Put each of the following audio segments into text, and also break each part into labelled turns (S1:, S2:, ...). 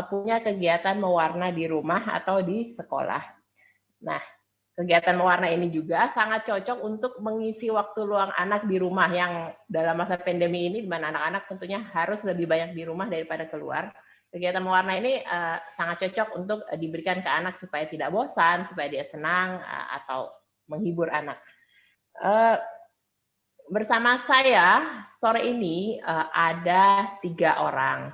S1: punya kegiatan mewarna di rumah atau di sekolah. Nah, kegiatan mewarna ini juga sangat cocok untuk mengisi waktu luang anak di rumah yang dalam masa pandemi ini, di mana anak-anak tentunya harus lebih banyak di rumah daripada keluar. Kegiatan mewarna ini sangat cocok untuk diberikan ke anak supaya tidak bosan, supaya dia senang atau menghibur anak. Bersama saya sore ini ada 3 orang.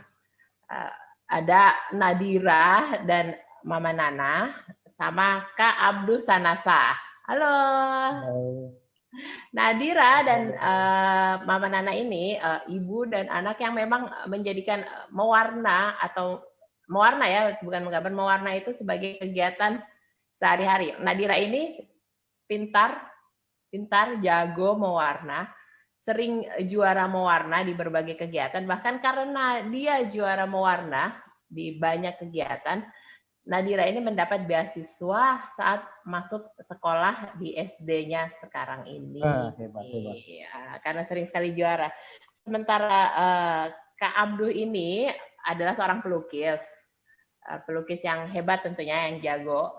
S1: Ada Nadira dan Mama Nana sama Kak Abdul Sanasa. Halo.
S2: Halo.
S1: Nadira dan Mama Nana ini ibu dan anak yang memang menjadikan mewarna atau mewarna ya, bukan menggambar, mewarna itu sebagai kegiatan sehari-hari. Nadira ini pintar, jago mewarna, sering juara mewarna di berbagai kegiatan, bahkan karena dia juara mewarna di banyak kegiatan, Nadira ini mendapat beasiswa saat masuk sekolah di SD-nya sekarang ini.
S2: Hebat.
S1: Ya, karena sering sekali juara. Sementara Kak Abdul ini adalah seorang pelukis. Pelukis yang hebat tentunya, yang jago.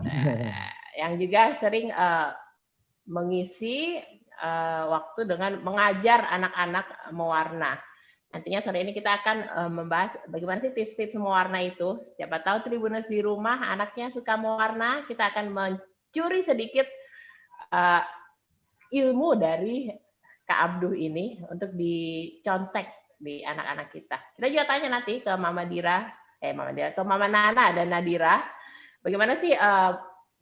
S1: Yang juga sering mengisi waktu dengan mengajar anak-anak mewarna. Nantinya sore ini kita akan membahas bagaimana sih tips-tips mewarna itu. Siapa tahu Tribuners di rumah anaknya suka mewarna, kita akan mencuri sedikit ilmu dari Kak Abduh ini untuk dicontek di anak-anak kita. Kita juga tanya nanti ke ke Mama Nana dan Nadira, bagaimana sih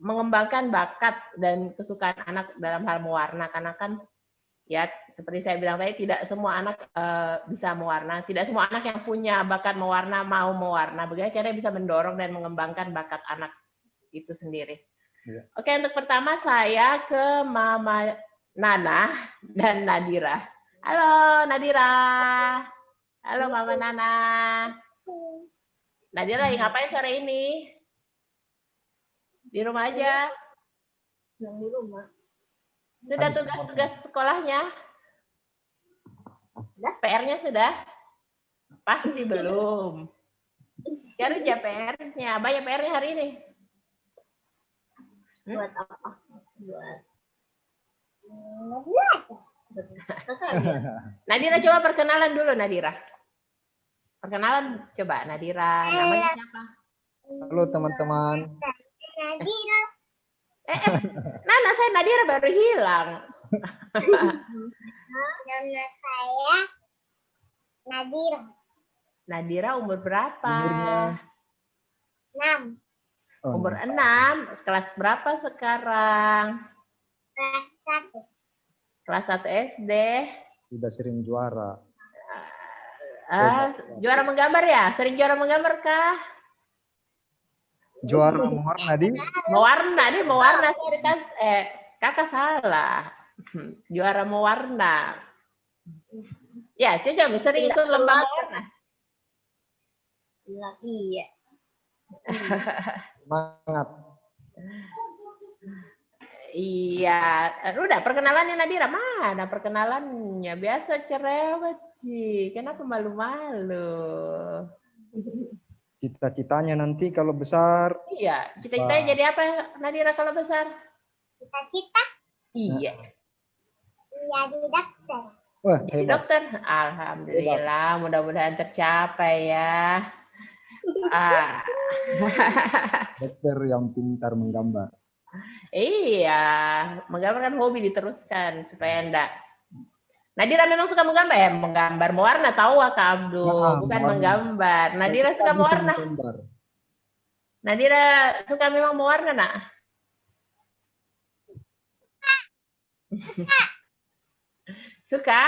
S1: mengembangkan bakat dan kesukaan anak dalam hal mewarna, karena kan ya seperti saya bilang tadi, tidak semua anak bisa mewarna, tidak semua anak yang punya bakat mewarna mau mewarna. Bagaimana caranya bisa mendorong dan mengembangkan bakat anak itu sendiri. Ya. Oke, untuk pertama saya ke Mama Nana dan Nadira. Halo Nadira. Halo Mama Nana. Nadira lagi ngapain sore ini? Di rumah aja.
S3: Yang di rumah.
S1: Sudah tugas-tugas sekolahnya? PR-nya sudah? Pasti belum. Kerja PR-nya. Banyak PR-nya hari ini.
S3: Buat apa? Buat
S1: Nadira, coba perkenalan dulu Nadira. Perkenalan coba Nadira. Namanya siapa?
S2: Halo teman-teman.
S3: Nadira.
S1: Nana, saya Nadira baru hilang.
S3: Nama saya Nadira.
S1: Nadira umur berapa?
S3: Umurnya 6.
S1: Umur 6. Kelas berapa sekarang?
S3: Kelas 1.
S1: Kelas 1 SD.
S2: Sudah sering juara.
S1: Juara menggambar ya? Sering juara menggambar kah?
S2: Juara mewarna di?
S1: Mewarna. Kakak salah. Juara mewarna. Ya, coba sering ikut lomba mewarna.
S3: Iya.
S2: Semangat.
S1: Iya, udah perkenalannya Nadira, mana perkenalannya? Biasa cerewet sih, kenapa malu-malu?
S2: Cita-citanya nanti kalau besar.
S1: Iya, cita-citanya jadi apa Nadira kalau besar?
S3: Cita-cita?
S1: Iya.
S3: Jadi dokter.
S2: Wah,
S1: jadi dokter? Alhamdulillah, mudah-mudahan tercapai ya.
S2: Dokter yang pintar menggambar.
S1: Iya, menggambar kan hobi diteruskan supaya enggak. Nadira memang suka menggambar ya? Menggambar mewarna tahu Kak Abdul, bukan menggambar. Nadira suka mewarna. Nadira suka memang mewarna, Nak? Suka?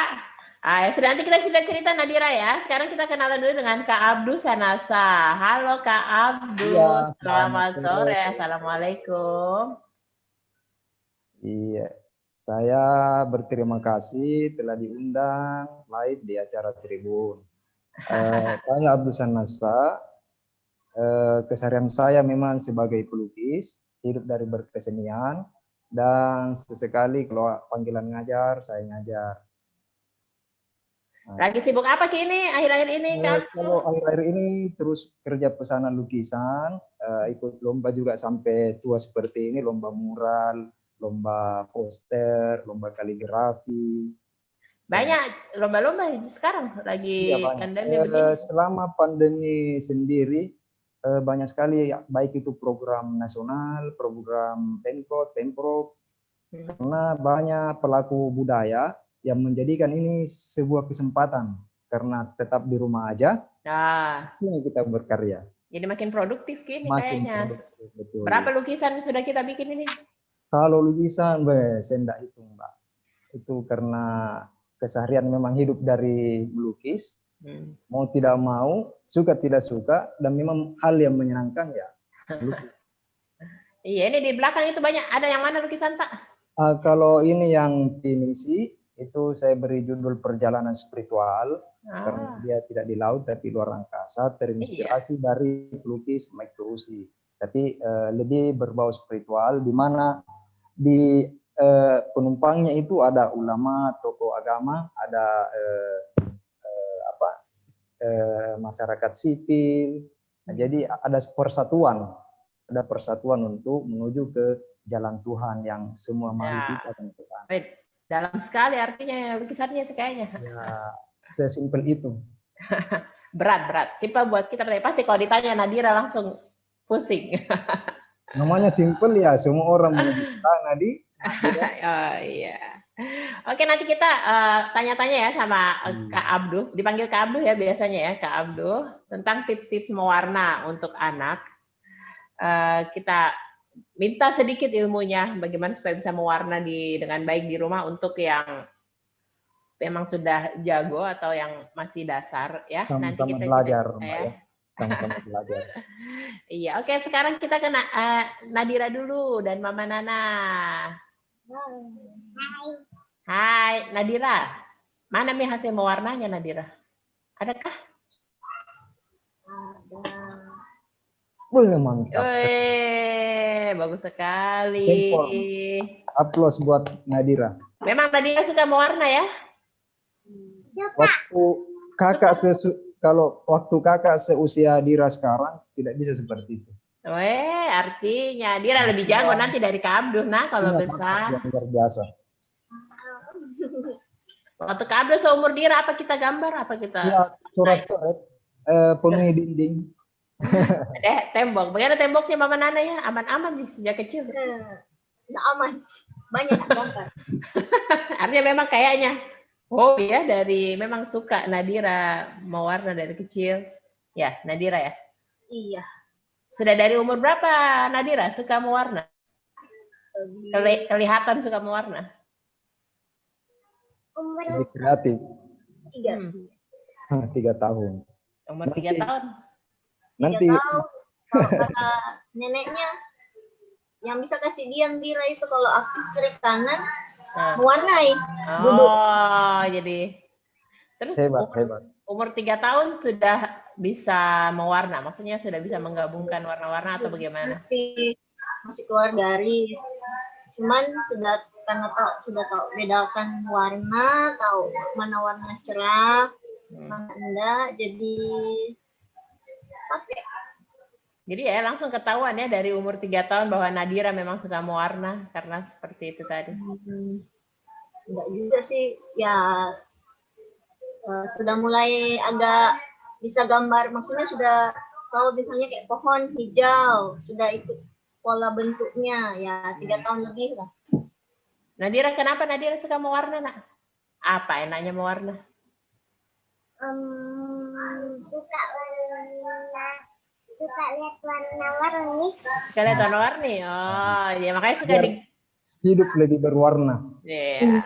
S1: Sudah, nanti kita cerita Nadira ya. Sekarang kita kenalan dulu dengan Kak Abdul Sanasa. Halo Kak Abdul. Ya, selamat sore. Assalamualaikum.
S2: Iya, saya berterima kasih telah diundang live di acara Tribun. Saya Abdul Sanasa. Keseharian saya memang sebagai pelukis, hidup dari berkesenian, dan sesekali kalau panggilan ngajar, saya ngajar.
S1: Lagi sibuk apa Ki ini akhir-akhir ini Kak?
S2: Kalau akhir-akhir ini terus kerja pesanan lukisan, ikut lomba juga sampai tua seperti ini, lomba mural, lomba poster, lomba kaligrafi.
S1: Banyak lomba-lomba sekarang lagi
S2: Iya banyak.
S1: pandemi begini.
S2: Selama pandemi sendiri banyak sekali, baik itu program nasional, program Pemkot, Pemprov, karena banyak pelaku budaya yang menjadikan ini sebuah kesempatan karena tetap di rumah aja.
S1: Nah,
S2: Ini kita berkarya.
S1: jadi makin produktif Ki ini
S2: Makin
S1: kayaknya.
S2: produktif, betul.
S1: Berapa lukisan sudah kita bikin ini?
S2: Kalau lukisan, saya enggak hitung, Mbak. Itu karena keseharian memang hidup dari melukis. Mau tidak mau, suka tidak suka, dan memang hal yang menyenangkan ya.
S1: Iya, ini di belakang itu banyak. Ada yang mana lukisan tak?
S2: Kalau ini yang pinisi, itu saya beri judul Perjalanan Spiritual, karena dia tidak di laut tapi luar angkasa, terinspirasi dari pelukis Mike Tousi. Tapi lebih berbau spiritual, di mana di penumpangnya itu ada ulama, tokoh agama, ada masyarakat sipil. Nah, jadi ada persatuan untuk menuju ke jalan Tuhan yang semua makhluk kita akan ke sana.
S1: Dalam sekali artinya lukisannya itu kayaknya.
S2: Ya, sesimpel itu.
S1: Berat. Simpel buat kita, pasti kalau ditanya Nadira langsung pusing.
S2: Namanya simpel ya, semua orang menuju ke sana di.
S1: Oh iya. Oke, nanti kita tanya-tanya ya sama Kak Abduh. Dipanggil Kak Abduh ya biasanya ya, Kak Abduh, tentang tips-tips mewarna untuk anak. Kita minta sedikit ilmunya bagaimana supaya bisa mewarna dengan baik di rumah untuk yang memang sudah jago atau yang masih dasar ya. Nanti kita
S2: belajar, ya. Sama-sama belajar.
S1: Iya, oke, sekarang kita ke Nadira dulu dan Mama Nana. Hai Nadira. Mana nih hasil mewarnanya Nadira? Adakah?
S2: Boleh, mantap.
S1: Bagus sekali.
S2: Aplaus buat Nadira.
S1: Memang Nadira suka mewarna ya?
S2: Waktu kakak seusia Dira sekarang tidak bisa seperti itu.
S1: Artinya Dira lebih jago nanti dari Kak Abduh nah kalau besar.
S2: Luar biasa.
S1: Waktu Kak Abduh seumur Dira apa kita gambar apa kita?
S2: Ya, coret-coret, penuhi dinding.
S1: Tembok. Bagaimana temboknya Mama Nana ya? Aman-aman sih sejak kecil.
S3: Nggak aman. Banyak gambar.
S1: Artinya memang kayaknya ya memang suka Nadira mewarna dari kecil. Ya, Nadira ya?
S3: Iya.
S1: Sudah dari umur berapa Nadira suka mewarna? Kelihatan suka mewarna.
S3: Umur
S2: kreatif.
S3: 3
S2: tahun.
S1: Umur 3 tahun.
S2: Nanti
S3: kalau kata neneknya yang bisa kasih diam Dira itu kalau aktif kiri kanan mewarnai.
S1: Jadi terus
S2: hebat.
S1: Umur 3 tahun sudah bisa mewarna, maksudnya sudah bisa menggabungkan warna-warna atau bagaimana?
S3: Masih keluar garis. Cuman sudah tahu bedakan warna, tahu mana warna cerah, mana enggak, jadi pakai.
S1: Jadi ya langsung ketahuan ya dari umur 3 tahun bahwa Nadira memang suka mewarna karena seperti itu tadi.
S3: Enggak juga sih, ya sudah mulai agak bisa gambar, maksudnya sudah tahu misalnya kayak pohon hijau, sudah ikut pola bentuknya, ya 3 tahun lebih lah.
S1: Nadira, kenapa Nadira suka mewarna, Nak? Apa enaknya mewarna?
S3: Suka lihat warna-warni.
S1: Suka lihat warna-warni? Oh, ya makanya suka
S2: hidup lebih berwarna.
S1: Iya.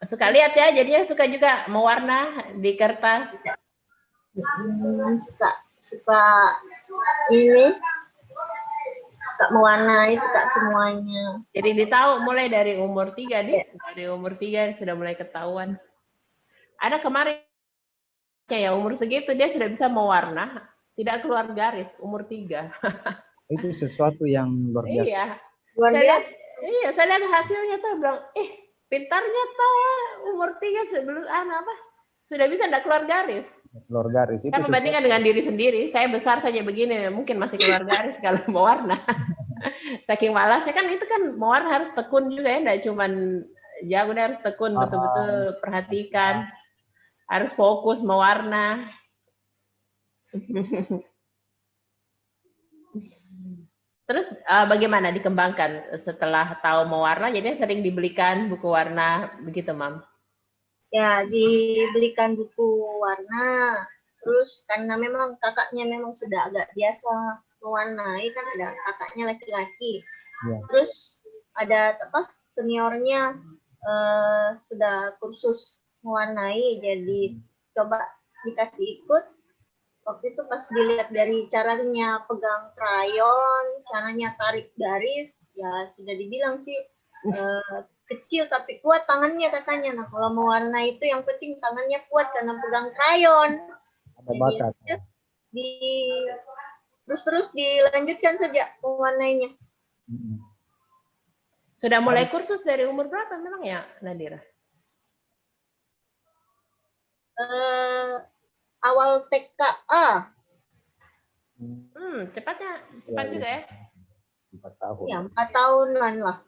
S1: Suka lihat ya, jadinya suka juga mewarna di kertas.
S3: Suka ini, suka mewarnai, suka semuanya.
S1: Jadi ditahu mulai dari umur 3 deh, dari umur 3 sudah mulai ketahuan. Ada kemarin kayak umur segitu dia sudah bisa mewarna, tidak keluar garis, umur 3.
S2: Itu sesuatu yang luar biasa.
S1: Iya. Saya lihat hasilnya tuh bilang, Pintarnya tahu umur 3 sebelum apa? Sudah bisa enggak keluar garis.
S2: Keluar garis itu.
S1: Saya membandingkan dengan diri sendiri, saya besar saja begini, mungkin masih keluar garis kalau mau warna. Saking malasnya kan itu kan mau warna harus tekun juga ya, enggak cuman jago, harus tekun, betul-betul perhatikan, harus fokus mewarna. Terus bagaimana dikembangkan setelah tahu mewarna? Jadi sering dibelikan buku warna begitu, Mam?
S3: Ya, dibelikan buku warna. Terus karena memang kakaknya memang sudah agak biasa mewarnai, kan ada kakaknya laki-laki. Ya. Terus ada apa seniornya sudah kursus mewarnai, jadi coba dikasih ikut. Waktu itu pas dilihat dari caranya pegang krayon, caranya tarik garis, ya sudah dibilang sih kecil tapi kuat tangannya katanya. Nah kalau mewarna itu yang penting tangannya kuat karena pegang krayon.
S2: Ada bakat.
S3: Terus dilanjutkan saja mewarnainya.
S1: Sudah mulai kursus dari umur berapa memang ya, Nadira?
S3: Awal TKA.
S1: Cepat juga ya.
S2: 4 tahun.
S3: Ya, 4 tahunan lah.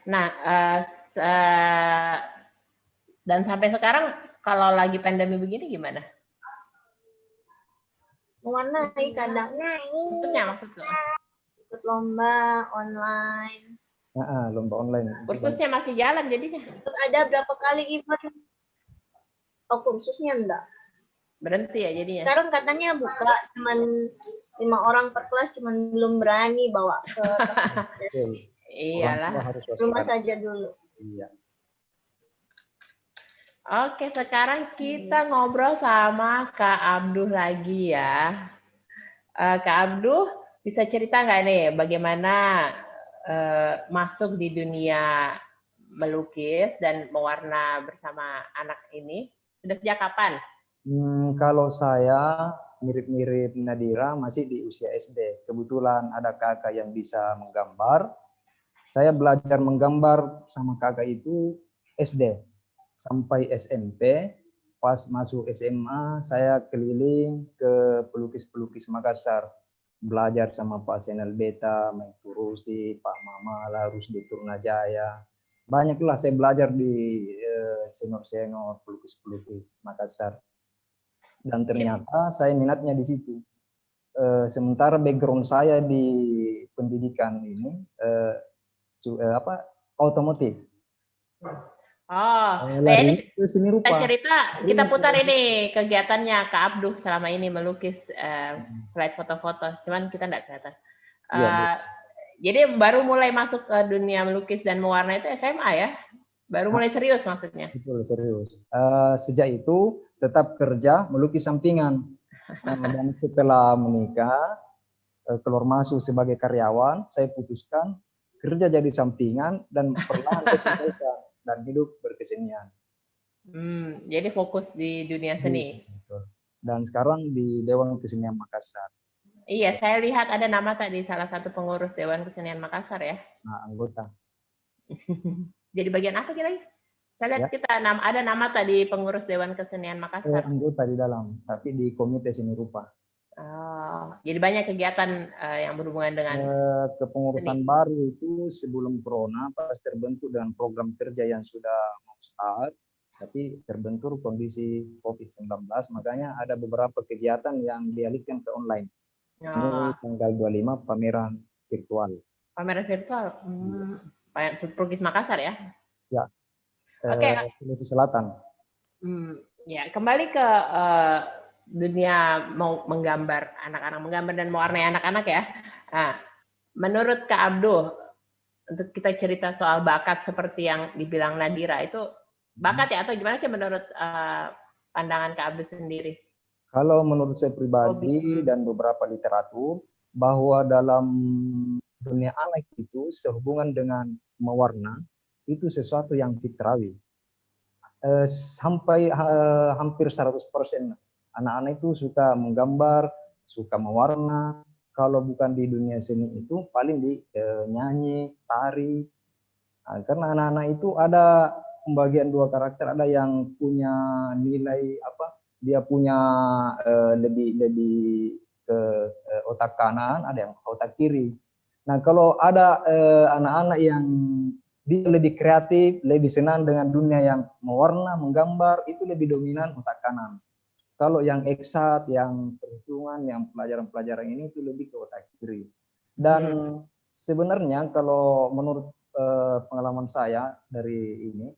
S1: Nah, dan sampai sekarang kalau lagi pandemi begini gimana?
S3: Mewarnai kadang.
S1: Kursusnya maksudnya?
S3: Ikut lomba online.
S2: Lomba online.
S1: Kursusnya masih jalan jadinya?
S3: Ada berapa kali event? Oh, kursusnya enggak.
S1: Berhenti ya jadinya?
S3: Sekarang katanya buka, cuman 5 orang per kelas, cuman belum berani bawa ke
S1: Iyalah.
S3: Rumah saja dulu.
S2: Iya.
S1: Oke, sekarang kita ngobrol sama Kak Abduh lagi ya. Kak Abduh, bisa cerita nggak nih bagaimana masuk di dunia melukis dan mewarna bersama anak ini? Sudah sejak kapan?
S2: Kalau saya mirip-mirip Nadira masih di usia SD. Kebetulan ada kakak yang bisa menggambar. Saya belajar menggambar sama kakak itu SD sampai SMP. Pas masuk SMA saya keliling ke pelukis-pelukis Makassar. Belajar sama Pak Senel Beta, Mike Turusi, Pak Mamala, Rusdi Turnajaya. Banyaklah saya belajar di senior-senior pelukis-pelukis Makassar. Dan ternyata saya minatnya di situ. Sementara background saya di pendidikan ini otomotif.
S1: Ini kita cerita, kita putar ini kegiatannya Kak Abduh selama ini melukis slide foto-foto, cuman kita enggak kelihatan. Jadi baru mulai masuk ke dunia melukis dan mewarna itu SMA ya? Baru mulai serius maksudnya?
S2: Betul, serius. Sejak itu tetap kerja melukis sampingan. Dan setelah menikah, keluar masuk sebagai karyawan, saya putuskan kerja jadi sampingan dan perlahan saya tinggalkan dan hidup berkesenian.
S1: Jadi fokus di dunia seni.
S2: Betul. Dan sekarang di Dewan Kesenian Makassar.
S1: Iya, saya lihat ada nama tadi salah satu pengurus Dewan Kesenian Makassar ya.
S2: Nah, anggota.
S1: Jadi bagian apa kira-kira? Saya lihat kita ada nama tadi pengurus Dewan Kesenian Makassar.
S2: Anggota di dalam, tapi di komite seni rupa.
S1: Jadi banyak kegiatan yang berhubungan dengan
S2: kepengurusan baru itu sebelum Corona pas terbentuk dengan program kerja yang sudah mau start, tapi terbentur kondisi COVID-19, makanya ada beberapa kegiatan yang dialihkan ke online. Ini tanggal 25 pameran virtual.
S1: Pameran virtual, pelukis Makassar ya?
S2: Ya.
S1: Oke.
S2: Sulawesi Selatan.
S1: Ya, kembali ke dunia mau menggambar anak-anak, menggambar dan mewarnai anak-anak ya. Nah, menurut Kak Abduh, untuk kita cerita soal bakat seperti yang dibilang Nadira itu bakat ya atau gimana sih menurut pandangan Kak Abduh sendiri?
S2: Kalau menurut saya pribadi dan beberapa literatur, bahwa dalam dunia anak itu sehubungan dengan mewarna itu sesuatu yang fitrawi. Sampai hampir 100% anak-anak itu suka menggambar, suka mewarna, kalau bukan di dunia seni itu paling di nyanyi, tari. Nah, karena anak-anak itu ada pembagian dua karakter, ada yang punya nilai apa? Dia punya lebih ke otak kanan, ada yang otak kiri. Nah, kalau ada anak-anak yang dia lebih kreatif, lebih senang dengan dunia yang mewarna, menggambar, itu lebih dominan otak kanan. Kalau yang eksat, yang perhitungan, yang pelajaran-pelajaran ini itu lebih ke otak kiri. Dan sebenarnya kalau menurut pengalaman saya dari ini,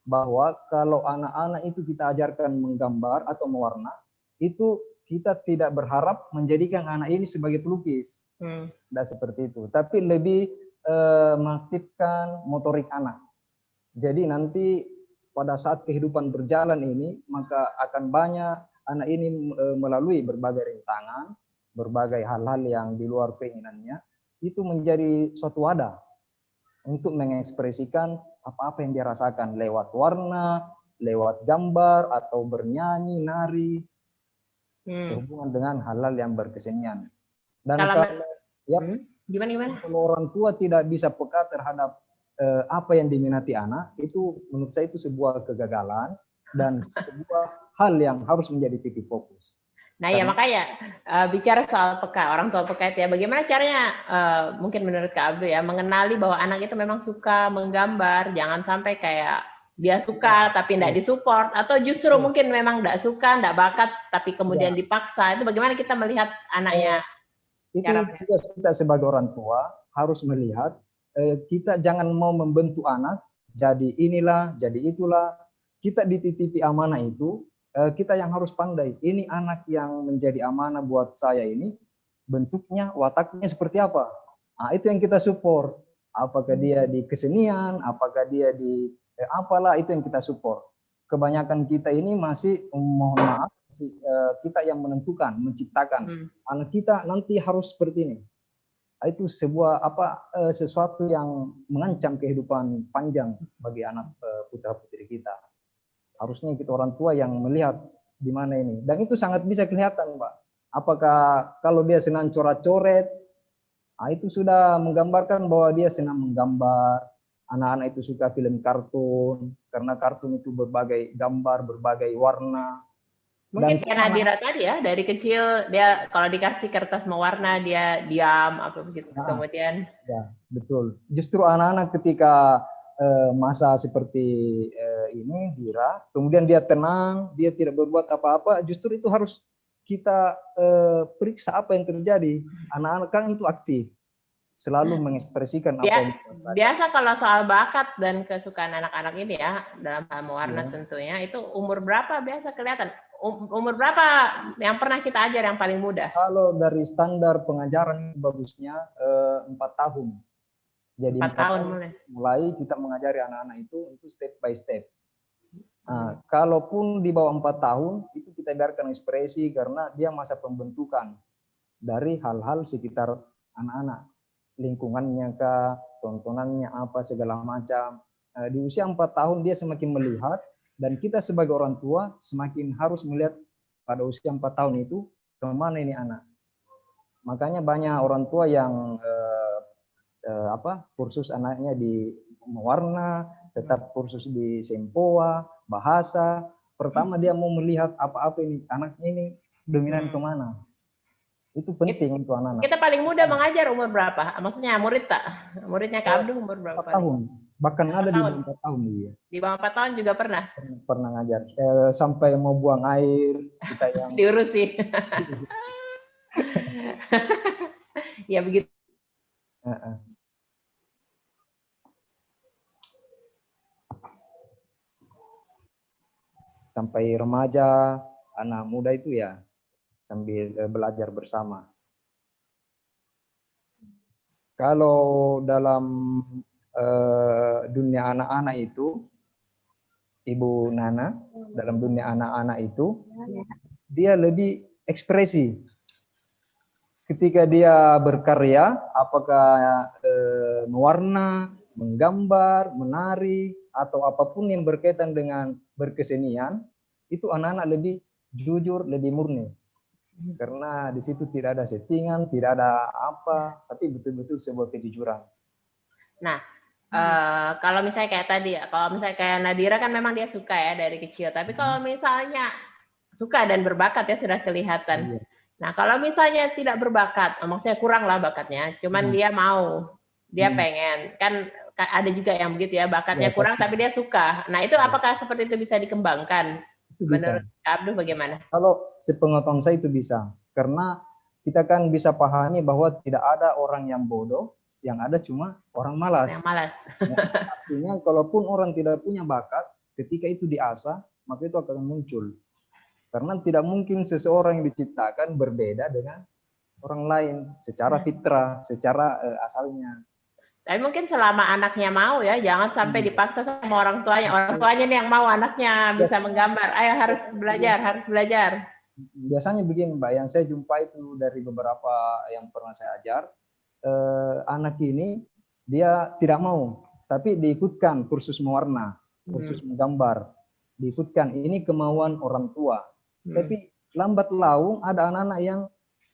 S2: bahwa kalau anak-anak itu kita ajarkan menggambar atau mewarna, itu kita tidak berharap menjadikan anak ini sebagai pelukis. Tidak seperti itu. Tapi lebih mengaktifkan motorik anak. Jadi nanti pada saat kehidupan berjalan ini, maka akan banyak anak ini melalui berbagai rintangan, berbagai hal-hal yang di luar keinginannya, itu menjadi suatu wadah untuk mengekspresikan apa-apa yang dia rasakan lewat warna, lewat gambar, atau bernyanyi, nari, sehubungan dengan hal-hal yang berkesenian. Dan kalau orang tua tidak bisa peka terhadap apa yang diminati anak, itu menurut saya itu sebuah kegagalan dan sebuah hal yang harus menjadi titik fokus.
S1: Nah ya makanya bicara soal peka, orang tua peka itu ya, bagaimana caranya mungkin menurut Kak Abdul ya, mengenali bahwa anak itu memang suka menggambar, jangan sampai kayak dia suka tapi tidak disupport, atau justru mungkin memang tidak suka, tidak bakat, tapi kemudian dipaksa, itu bagaimana kita melihat anaknya?
S2: Itu juga kita sebagai orang tua harus melihat, kita jangan mau membentuk anak, jadi inilah, jadi itulah, kita dititipi amanah itu, kita yang harus pandai, ini anak yang menjadi amanah buat saya ini, bentuknya, wataknya seperti apa. Nah, itu yang kita support. Apakah dia di kesenian, apakah dia di apalah, itu yang kita support. Kebanyakan kita ini masih, mohon maaf, kita yang menentukan, menciptakan. Anak kita nanti harus seperti ini. Itu sebuah sesuatu yang mengancam kehidupan panjang bagi anak putra-putri kita. Harusnya kita orang tua yang melihat di mana ini. Dan itu sangat bisa kelihatan, Pak. Apakah kalau dia senang coret-coret, itu sudah menggambarkan bahwa dia senang menggambar. Anak-anak itu suka film kartun, karena kartun itu berbagai gambar, berbagai warna.
S1: Mungkin kayak Nadira tadi ya, dari kecil dia kalau dikasih kertas mewarna, dia diam, apa begitu. Kemudian. Ya,
S2: betul. Justru anak-anak ketika masa seperti ini, Dira, kemudian dia tenang, dia tidak berbuat apa-apa, justru itu harus kita periksa apa yang terjadi. Anak-anak kan itu aktif, selalu mengekspresikan apa yang dirasakan.
S1: Biasa kalau soal bakat dan kesukaan anak-anak ini ya, dalam hal mewarna tentunya, itu umur berapa biasa kelihatan? Umur berapa yang pernah kita ajar yang paling mudah?
S2: Kalau dari standar pengajaran bagusnya 4 tahun. Jadi 4 tahun mulai kita mengajari anak-anak itu step by step. Nah, kalaupun di bawah 4 tahun itu kita biarkan ekspresi karena dia masa pembentukan dari hal-hal sekitar anak-anak, lingkungannya kah, tontonannya apa segala macam. Di usia 4 tahun dia semakin melihat, dan kita sebagai orang tua semakin harus melihat pada usia 4 tahun itu kemana ini anak. Makanya banyak orang tua yang kursus anaknya di mewarna, tetap kursus di sempoa, bahasa. Pertama dia mau melihat apa-apa ini, anaknya ini dominan kemana. Itu penting untuk anak-anak.
S1: Kita paling muda mengajar umur berapa? Maksudnya muridnya Kak Abdul umur berapa?
S2: 4 tahun. Bahkan ada di bawah 4 tahun dia.
S1: Di bawah 4 tahun juga pernah?
S2: Pernah ngajar. Sampai mau buang air, kita yang
S1: diurusi. Ya begitu.
S2: Sampai remaja, anak muda itu ya sambil belajar bersama. Kalau dalam dunia anak-anak itu, Ibu Nana, dalam dunia anak-anak itu, dia lebih ekspresi. Ketika dia berkarya, apakah mewarna, menggambar, menari, atau apapun yang berkaitan dengan berkesenian, itu anak-anak lebih jujur, lebih murni. Karena di situ tidak ada settingan, tidak ada apa, tapi betul-betul sebuah kejujuran.
S1: Nah, kalau misalnya kayak tadi, kalau misalnya kayak Nadira kan memang dia suka ya dari kecil. Tapi kalau misalnya suka dan berbakat ya sudah kelihatan. Nah, kalau misalnya tidak berbakat, maksudnya kurang lah bakatnya, cuman dia mau, dia pengen, kan ada juga yang begitu ya, bakatnya kurang tapi dia suka. Nah, itu apakah seperti itu bisa dikembangkan?
S2: Itu bisa.
S1: Menurut Abdul bagaimana?
S2: Kalau sepengetahuan saya itu bisa, karena kita kan bisa pahami bahwa tidak ada orang yang bodoh, yang ada cuma orang malas.
S1: Yang malas.
S2: Artinya, kalaupun orang tidak punya bakat, ketika itu diasah, maka itu akan muncul. Karena tidak mungkin seseorang yang diciptakan berbeda dengan orang lain secara fitrah, secara asalnya.
S1: Tapi mungkin selama anaknya mau ya, jangan sampai dipaksa sama orang tuanya. Orang tuanya nih yang mau anaknya bisa menggambar. Ayo harus belajar, harus belajar.
S2: Biasanya begini Mbak, yang saya jumpai itu dari beberapa yang pernah saya ajar, anak ini dia tidak mau, tapi diikutkan kursus mewarna, kursus menggambar, diikutkan. Ini kemauan orang tua. Tapi lambat laun ada anak-anak yang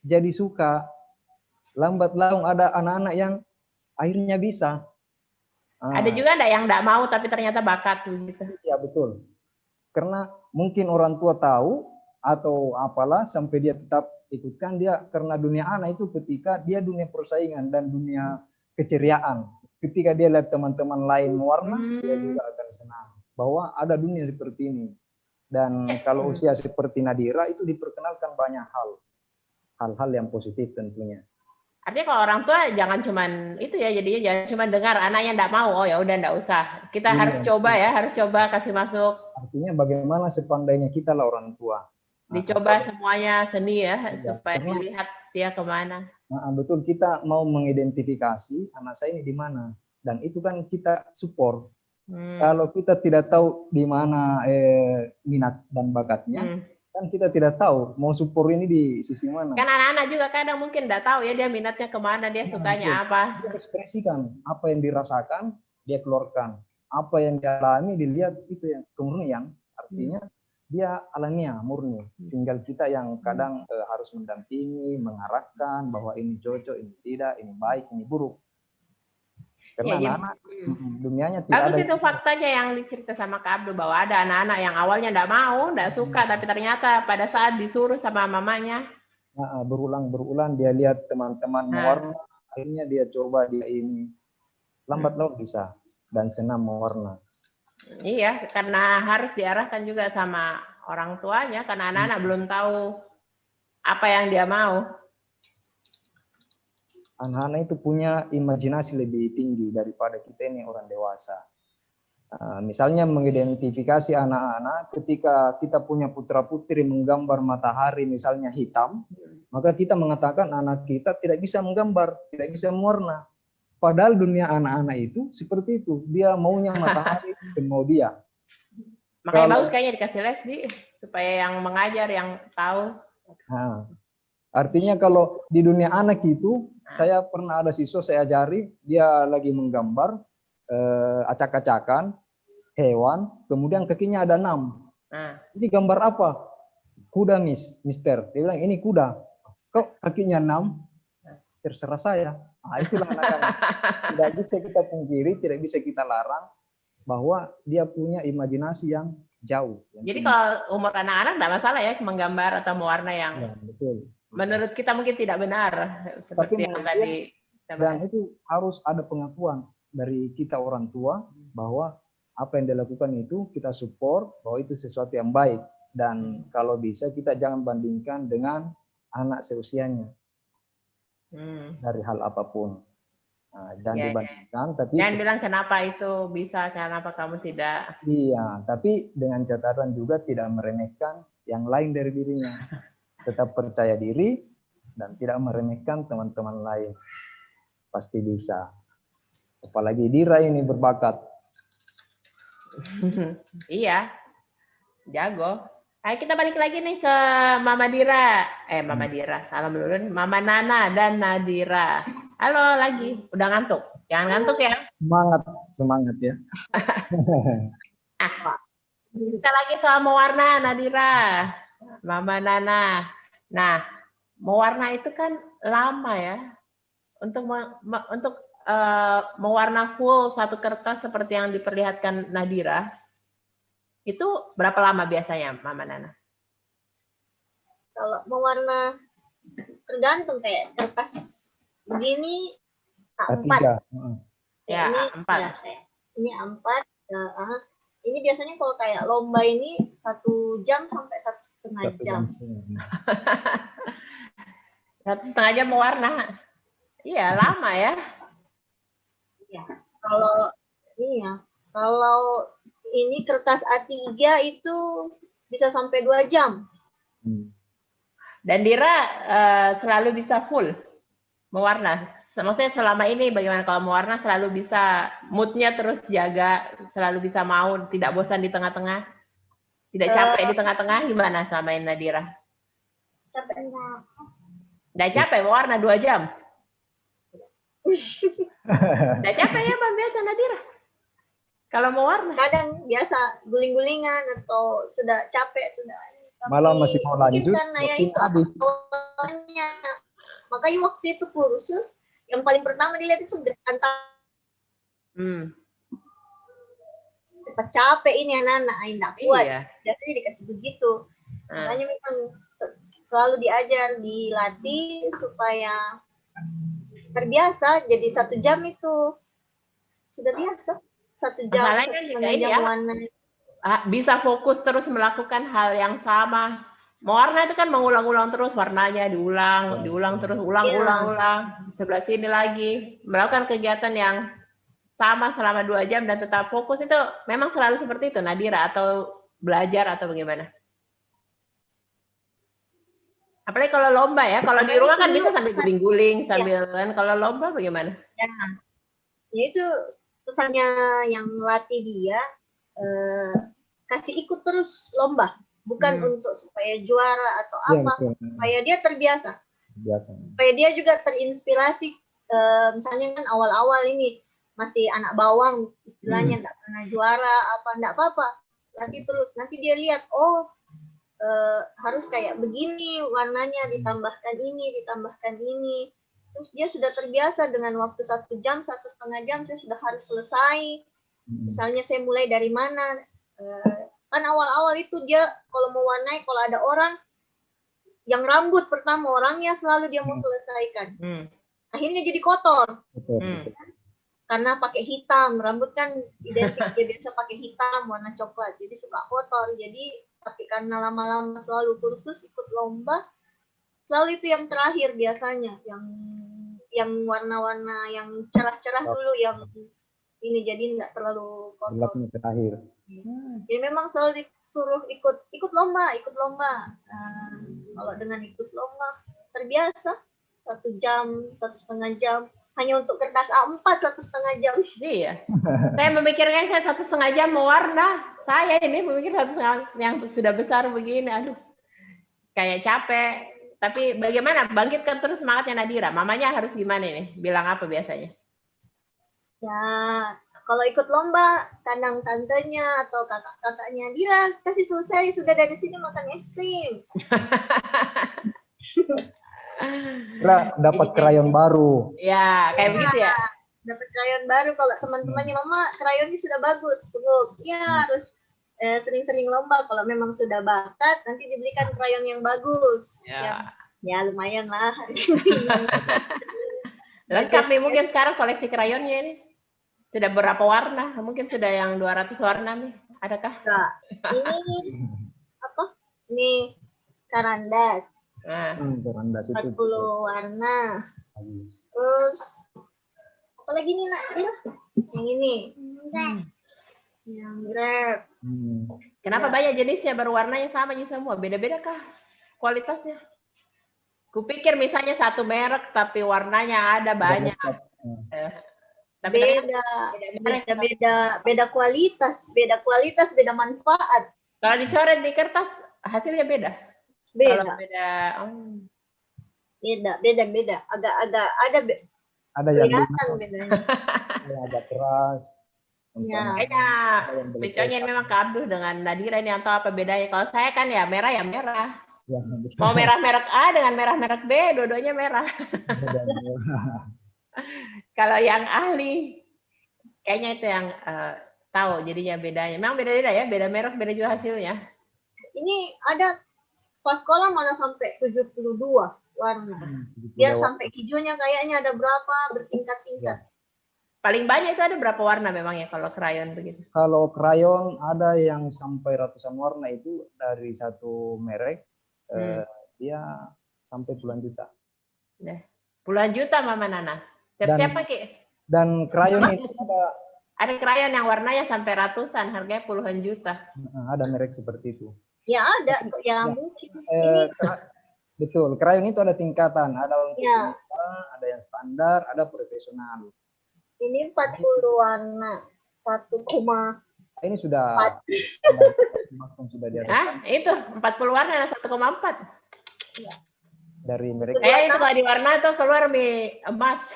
S2: jadi suka, lambat laun ada anak-anak yang akhirnya bisa.
S1: Ada juga enggak yang enggak mau tapi ternyata bakat gitu.
S2: Ya betul. Karena mungkin orang tua tahu atau apalah sampai dia tetap ikutkan dia, karena dunia anak itu ketika dia dunia persaingan dan dunia keceriaan. Ketika dia lihat teman-teman lain mewarna, dia juga akan senang bahwa ada dunia seperti ini. Dan kalau usia seperti Nadira itu diperkenalkan banyak hal-hal yang positif tentunya.
S1: Artinya kalau orang tua jangan cuman itu ya, jadinya jangan cuma dengar anaknya enggak mau, oh ya udah enggak usah. Kita harus coba ya, harus coba kasih masuk.
S2: Artinya bagaimana sepandainya kita lah orang tua.
S1: Dicoba semuanya seni ya, supaya dilihat dia kemana.
S2: Betul, kita mau mengidentifikasi anak saya ini di mana. Dan itu kan kita support. Kalau kita tidak tahu di mana minat dan bakatnya, kan kita tidak tahu mau support ini di sisi mana.
S1: Kan anak-anak juga kadang mungkin tidak tahu ya dia minatnya kemana, dia sukanya apa.
S2: Dia ekspresikan apa yang dirasakan, dia keluarkan. Apa yang dialami, dilihat, itu yang kemurnian. Artinya dia alamiah, murni. Tinggal kita yang kadang harus mendampingi, mengarahkan bahwa ini cocok, ini tidak, ini baik, ini buruk. Karena anak-anak dunianya tidak
S1: bagus ada. Itu faktanya yang dicerita sama Kak Abdul, bahwa ada anak-anak yang awalnya enggak mau, enggak suka, tapi ternyata pada saat disuruh sama mamanya,
S2: berulang-berulang dia lihat teman-teman mewarna, akhirnya dia coba, dia ini lambat laun bisa dan senang mewarna.
S1: Iya, karena harus diarahkan juga sama orang tuanya, karena anak-anak belum tahu apa yang dia mau.
S2: Anak-anak itu punya imajinasi lebih tinggi daripada kita ini orang dewasa. Misalnya mengidentifikasi anak-anak, ketika kita punya putra-putri menggambar matahari misalnya hitam, maka kita mengatakan anak kita tidak bisa menggambar, tidak bisa mewarna. Padahal dunia anak-anak itu seperti itu, dia maunya matahari dan mau dia.
S1: Makanya bagus kayaknya dikasih les supaya yang mengajar, yang tahu.
S2: Artinya kalau di dunia anak itu, saya pernah ada siswa saya ajari, dia lagi menggambar acak-acakan hewan, kemudian kakinya ada 6. Ini gambar apa? Kuda, mister. Dia bilang ini kuda. Kok kakinya 6? Terserah saya. Itulah anak-anak. Tidak bisa kita pungkiri, tidak bisa kita larang bahwa dia punya imajinasi yang jauh.
S1: Jadi kalau umur anak-anak tidak masalah ya menggambar atau mewarna yang
S2: betul.
S1: Menurut kita mungkin tidak benar, seperti yang tadi.
S2: Dan itu harus ada pengakuan dari kita orang tua bahwa apa yang dilakukan itu kita support, bahwa itu sesuatu yang baik. Dan kalau bisa kita jangan bandingkan dengan anak seusianya dari hal apapun. Jangan dibandingkan. Tapi
S1: jangan bilang kenapa itu bisa, kenapa kamu tidak.
S2: Iya, tapi dengan catatan juga tidak meremehkan yang lain dari dirinya. Tetap percaya diri dan tidak meremehkan teman-teman lain. Pasti bisa. Apalagi Dira ini berbakat.
S1: Iya, jago. Ayo kita balik lagi nih ke Mama Dira. Mama Dira, salam dulu. Mama Nana dan Nadira. Halo lagi, udah ngantuk? Jangan ngantuk ya.
S2: Semangat ya.
S1: Kita lagi soal mewarna, Nadira. Mama Nana. Nah, mewarna itu kan lama ya. Untuk mewarna full satu kertas seperti yang diperlihatkan Nadira, itu berapa lama biasanya, Mama Nana?
S3: Kalau mewarna tergantung, kayak kertas begini A4.
S1: Ya,
S3: ini
S1: A4.
S3: ya, ini A4. Ini biasanya kalau kayak lomba ini 1 jam sampai 1,5 jam.
S1: 1,5 jam mewarna. Iya, lama ya.
S3: Iya. Kalau ini kertas A3 itu bisa sampai 2 jam.
S1: Dan Dira selalu bisa full mewarna. Maksudnya selama ini bagaimana kalau mewarna selalu bisa moodnya terus jaga, selalu bisa mau, tidak bosan di tengah-tengah, tidak capek di tengah-tengah, gimana selama ini Nadira?
S3: Capek enggak?
S1: Tidak capek mewarna 2 jam? Tidak capek ya Bang biasa Nadira? Kalau mewarna?
S3: Kadang biasa guling-gulingan atau sudah capek, sudah.
S2: Malah masih mau lanjut,
S3: karena ya itu awalnya. Makanya waktu itu kursus, yang paling pertama dilihat itu gerakan cepat capek ini anak-anak, tidak kuat.
S1: Iya.
S3: Biasanya dikasih begitu. Makanya memang selalu diajar, dilatih supaya terbiasa. Jadi 1 jam itu sudah biasa. 1 jam.
S1: Masalahnya kan juga ini ya, bisa fokus terus melakukan hal yang sama. Mewarna itu kan mengulang-ulang terus warnanya, diulang terus, ulang. Sebelah sini lagi, melakukan kegiatan yang sama selama 2 jam dan tetap fokus, itu memang selalu seperti itu Nadira, atau belajar atau bagaimana? Apalagi kalau lomba ya, kalau di rumah kan bisa sambil guling-guling, sambil kan, kalau lomba bagaimana?
S3: Ya itu pesannya yang melatih dia, kasih ikut terus lomba. Bukan untuk supaya juara atau apa, supaya dia terbiasa. Supaya dia juga terinspirasi. Misalnya kan awal-awal ini masih anak bawang, istilahnya enggak pernah juara, enggak apa-apa. Latih terus. Nanti dia lihat, harus kayak begini warnanya, ditambahkan ini. Terus dia sudah terbiasa dengan waktu 1 jam, 1,5 jam, saya sudah harus selesai. Misalnya saya mulai dari mana, kan awal-awal itu dia kalau mau warnai, kalau ada orang yang rambut pertama orangnya selalu dia mau selesaikan. Akhirnya jadi kotor. Karena pakai hitam, rambut kan identik dia biasa pakai hitam warna coklat, jadi suka kotor. Jadi tapi karena lama-lama selalu kursus ikut lomba, selalu itu yang terakhir biasanya, yang warna-warna yang cerah-cerah dulu yang ini, jadi enggak terlalu kotor.
S2: Terakhir.
S3: Jadi memang selalu disuruh ikut lomba. Kalau dengan ikut lomba terbiasa 1 jam, 1,5 jam, hanya untuk kertas A4 1,5 jam.
S1: Iya. Saya memikirkan saya 1,5 jam mewarna. Saya ini memikir 1,5 yang sudah besar begini, aduh, kayak capek. Tapi bagaimana bangkitkan terus semangatnya Nadira? Mamanya harus gimana nih? Bilang apa biasanya?
S3: Ya, kalau ikut lomba, kadang tantenya atau kakak-kakaknya, Dira, kasih selesai, sudah dari sini makan es krim.
S2: Dapat krayon baru.
S1: Ya, kayak begitu ya.
S3: Dapat krayon baru. Kalau teman-temannya, Mama, krayonnya sudah bagus. Tunggu, ya harus sering-sering lomba. Kalau memang sudah bakat, nanti dibelikan krayon yang bagus. Ya lumayan lah.
S1: Lengkap nih mungkin sekarang koleksi krayonnya ini. Sudah berapa warna? Mungkin sudah yang 200 warna nih. Adakah?
S3: Nah, ini apa? Ini karandas.
S2: Karandas itu
S3: 40 warna. Terus apa lagi nih Nak? Yang ini. Yang grab.
S1: Kenapa banyak jenisnya, baru warnanya sama aja semua? Beda-beda kah kualitasnya? Kupikir misalnya satu merek tapi warnanya ada banyak.
S3: Beda kualitas, beda manfaat.
S1: Kalau dicoret di kertas hasilnya beda.
S3: Beda.
S1: Kalau beda,
S3: beda. Agak
S2: ada yang
S3: kelihatan bedanya.
S2: Agak keras.
S3: Ya.
S1: Kayaknya pecahnya memang Kak Abdul dengan Nadira ini atau apa bedanya? Kalau saya kan ya merah,
S2: Ya, betul.
S1: Mau merah merek A dengan merah merek B, dua-duanya merah. Kalau yang ahli, kayaknya itu yang tahu jadinya bedanya. Memang beda-beda ya, beda merek, beda juga hasilnya.
S3: Ini ada pas sekolah malah sampai 72 warna. Biar sampai hijaunya kayaknya ada berapa bertingkat-tingkat.
S2: Ya.
S1: Paling banyak itu ada berapa warna memang ya kalau krayon begitu?
S2: Kalau krayon ada yang sampai ratusan warna, itu dari satu merek dia sampai puluhan juta.
S1: Nah, puluhan juta Mama Nana. Siap-siap pakai.
S2: Dan krayon itu
S1: ada krayon yang warnanya sampai ratusan, harganya puluhan juta.
S2: Ada merek seperti itu.
S3: Ya ada, ya mungkin.
S2: Betul, krayon itu ada tingkatan, ada untuk ada yang standar, ada profesional.
S3: Ini 40 warna, 1,
S2: ini sudah sudah di atas.
S1: Itu 40 warna 1,4.
S3: Ya.
S2: Dari mereka.
S1: Itu kalau di warna tuh keluar mie emas.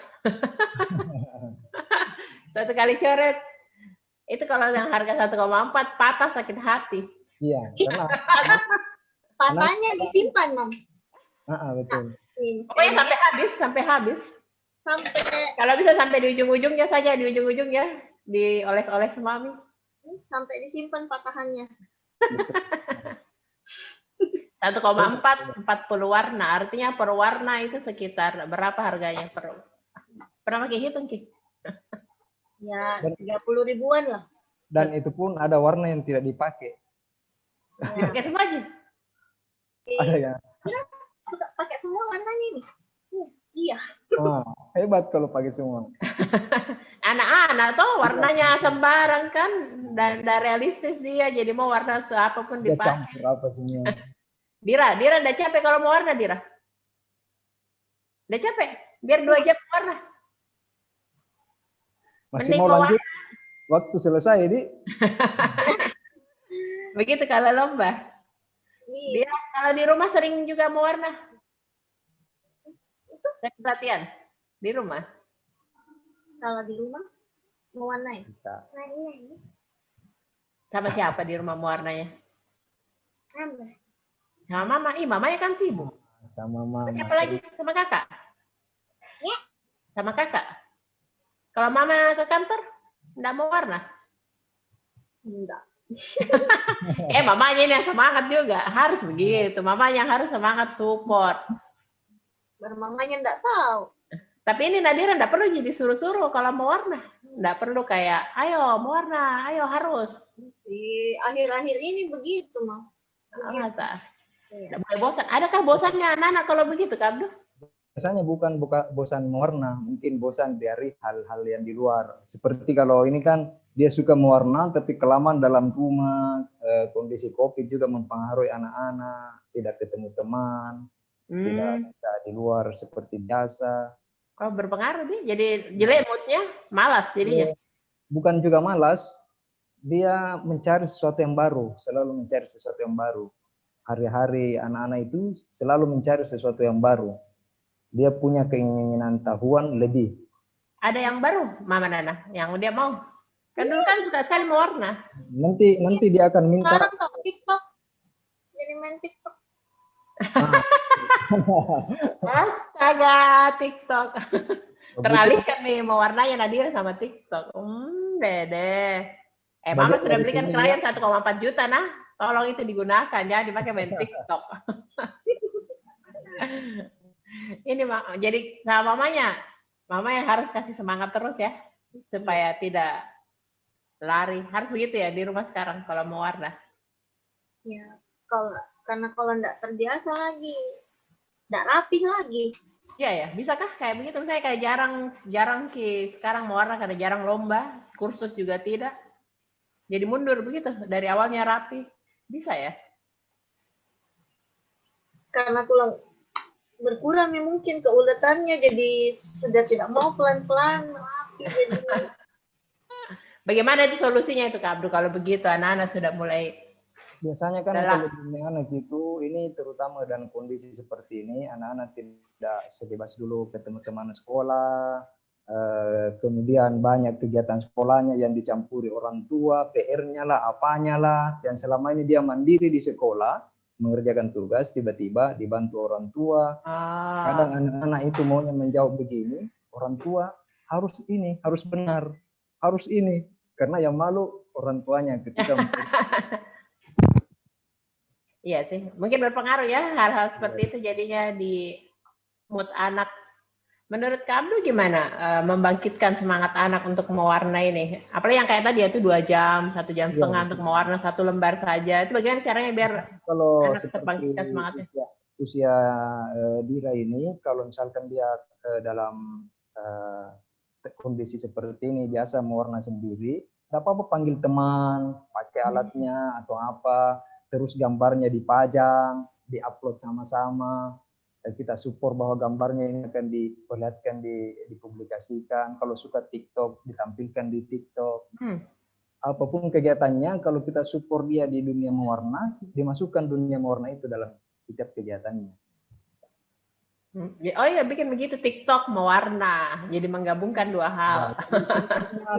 S1: Satu kali coret. Itu kalau yang harga 1,4 patah sakit hati.
S2: Iya, karena
S3: patahnya disimpan, Mam.
S2: Betul.
S1: Pokoknya sampai habis. Kalau bisa sampai di ujung-ujungnya saja, di ujung-ujungnya dioles-oles Mami.
S3: Sampai disimpan patahannya.
S1: 1,4 40 warna, artinya per warna itu sekitar berapa harganya pernah pakai hitung Ki?
S3: Ya 30 ribuan lah.
S2: Dan itu pun ada warna yang tidak dipakai.
S1: Pakai semua aja.
S2: Ada ya.
S3: Pakai semua warnanya ini. Iya.
S2: Hebat kalau pakai semua.
S1: Anak-anak tuh warnanya sembarang kan, dan realistis dia, jadi mau warna apapun dipakai.
S2: Campur apa semua.
S1: Dira udah capek kalau mau warna, Dira? Udah capek? Biar 2 jam warna.
S2: Masih mau lanjut? Waktu selesai, ini.
S1: Begitu kalau lomba. Dira kalau di rumah sering juga mau warna? Itu perhatian di rumah.
S3: Kalau di rumah mau warnai?
S1: Sama siapa di rumah mau warnanya? Sama Mama. Mamanya kan sibuk.
S2: Sama Mama.
S1: Siapa lagi? Sama Kakak? Ya. Sama Kakak. Kalau Mama ke kantor, enggak mau warna?
S3: Enggak.
S1: Mamanya ini yang semangat juga. Harus begitu. Mamanya yang harus semangat support.
S3: Mamanya enggak tahu.
S1: Tapi ini Nadira enggak perlu jadi suruh-suruh kalau mau warna. Enggak perlu kayak, ayo mau warna, ayo harus.
S3: Di akhir-akhir ini begitu, Mam.
S1: Masa? Enggak boleh bosan. Adakah bosannya anak-anak kalau begitu, Kak Abdul?
S2: Biasanya bukan bosan mewarna, mungkin bosan dari hal-hal yang di luar. Seperti kalau ini kan dia suka mewarna, tapi kelamaan dalam rumah, kondisi COVID juga mempengaruhi anak-anak, tidak ketemu teman, tidak bisa di luar seperti biasa.
S1: Oh, berpengaruh dia. Jadi jelek moodnya, malas jadinya.
S2: Bukan juga malas, dia mencari sesuatu yang baru, selalu mencari sesuatu yang baru. Hari-hari anak-anak itu selalu mencari sesuatu yang baru. Dia punya keinginan tahuan lebih.
S1: Ada yang baru, Mama Nana, yang dia mau. Kan dulu kan suka sekali mewarna.
S2: Nanti dia akan minta.
S3: Sekarang tahu TikTok. Jadi main TikTok.
S1: Astaga, TikTok. Teralihkan nih, mau warnanya Nadira sama TikTok. Dede. Mama sudah belikan krayon 1,4 juta, nah. Tolong itu digunakan ya, dipakai main TikTok. Ini jadi sama mamanya harus kasih semangat terus ya, supaya tidak lari. Harus begitu ya di rumah sekarang kalau mau warna.
S3: Ya, karena kalau enggak terbiasa lagi, enggak rapih lagi.
S1: Iya ya, bisakah kayak begitu? Saya kayak jarang sekarang mau warna karena jarang lomba, kursus juga tidak. Jadi mundur begitu, dari awalnya rapi. Bisa ya?
S3: Karena tulang berkurang ya mungkin keuletannya, jadi sudah tidak mau pelan-pelan rapi jadi.
S1: Bagaimana itu solusinya itu Kak Abdul kalau begitu anak-anak sudah mulai?
S2: Biasanya kan kalau di anak itu, ini terutama dalam kondisi seperti ini, anak-anak tidak sebebas dulu ketemu teman sekolah, kemudian banyak kegiatan sekolahnya yang dicampuri orang tua, PR-nya lah, apanya lah, yang selama ini dia mandiri di sekolah, mengerjakan tugas, tiba-tiba dibantu orang tua. Kadang anak-anak itu maunya menjawab begini, orang tua harus ini, harus benar, harus ini. Karena yang malu orang tuanya ketika
S1: Iya sih, mungkin berpengaruh ya hal-hal seperti itu jadinya di mood anak. Menurut kamu gimana membangkitkan semangat anak untuk mewarnai ini? Apalagi yang kayak tadi itu 2 jam, 1 jam setengah untuk mewarna 1 lembar saja. Itu bagaimana caranya biar
S2: kalau
S1: anak terbangkitkan semangatnya?
S2: Usia Dira ini, kalau misalkan dia dalam kondisi seperti ini biasa mewarna sendiri, tidak apa-apa panggil teman, pakai alatnya atau apa, terus gambarnya dipajang, diupload sama-sama. Kita support bahwa gambarnya ini akan diperlihatkan, dipublikasikan. Kalau suka TikTok, ditampilkan di TikTok. Apapun kegiatannya, kalau kita support dia di dunia mewarna, dimasukkan dunia mewarna itu dalam setiap kegiatannya.
S1: Oh iya, bikin begitu TikTok mewarna, jadi menggabungkan 2 hal.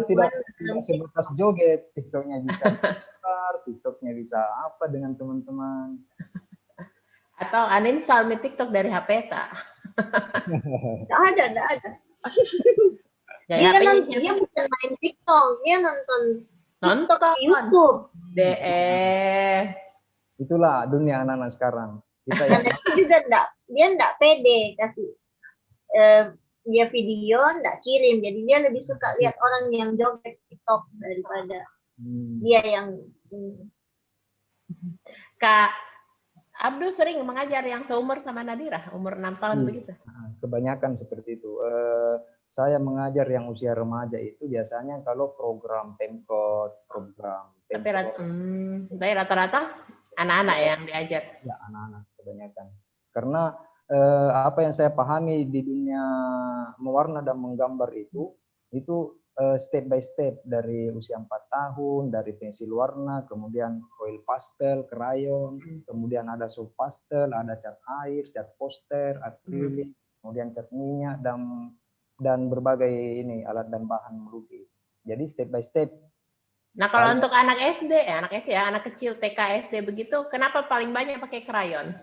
S2: Tidak sebatas joget, TikToknya bisa TikToknya bisa apa dengan teman-teman.
S1: Atau uninstall TikTok dari HP Kak.
S3: Nggak ada. Dia bukan main TikTok, dia nonton TikTok di YouTube.
S2: Itulah dunia anak-anak sekarang. Kita
S3: juga dia enggak pede kasih dia video enggak kirim, jadi dia lebih suka lihat orang yang joget TikTok daripada dia yang
S1: Kak Abdul sering mengajar yang seumur sama Nadira, umur 6 tahun begitu?
S2: Kebanyakan seperti itu. Saya mengajar yang usia remaja itu biasanya kalau program Pemkot,
S1: Tapi rata-rata anak-anak yang diajar?
S2: Ya, anak-anak kebanyakan. Karena apa yang saya pahami di dunia mewarna dan menggambar itu step by step dari usia 4 tahun, dari pensil warna, kemudian oil pastel, krayon, kemudian ada soft pastel, ada cat air, cat poster, akrilik, kemudian cat minyak dan berbagai ini alat dan bahan melukis. Jadi step by step.
S1: Nah, kalau untuk anak SD anak kecil TK SD begitu, kenapa paling banyak pakai krayon?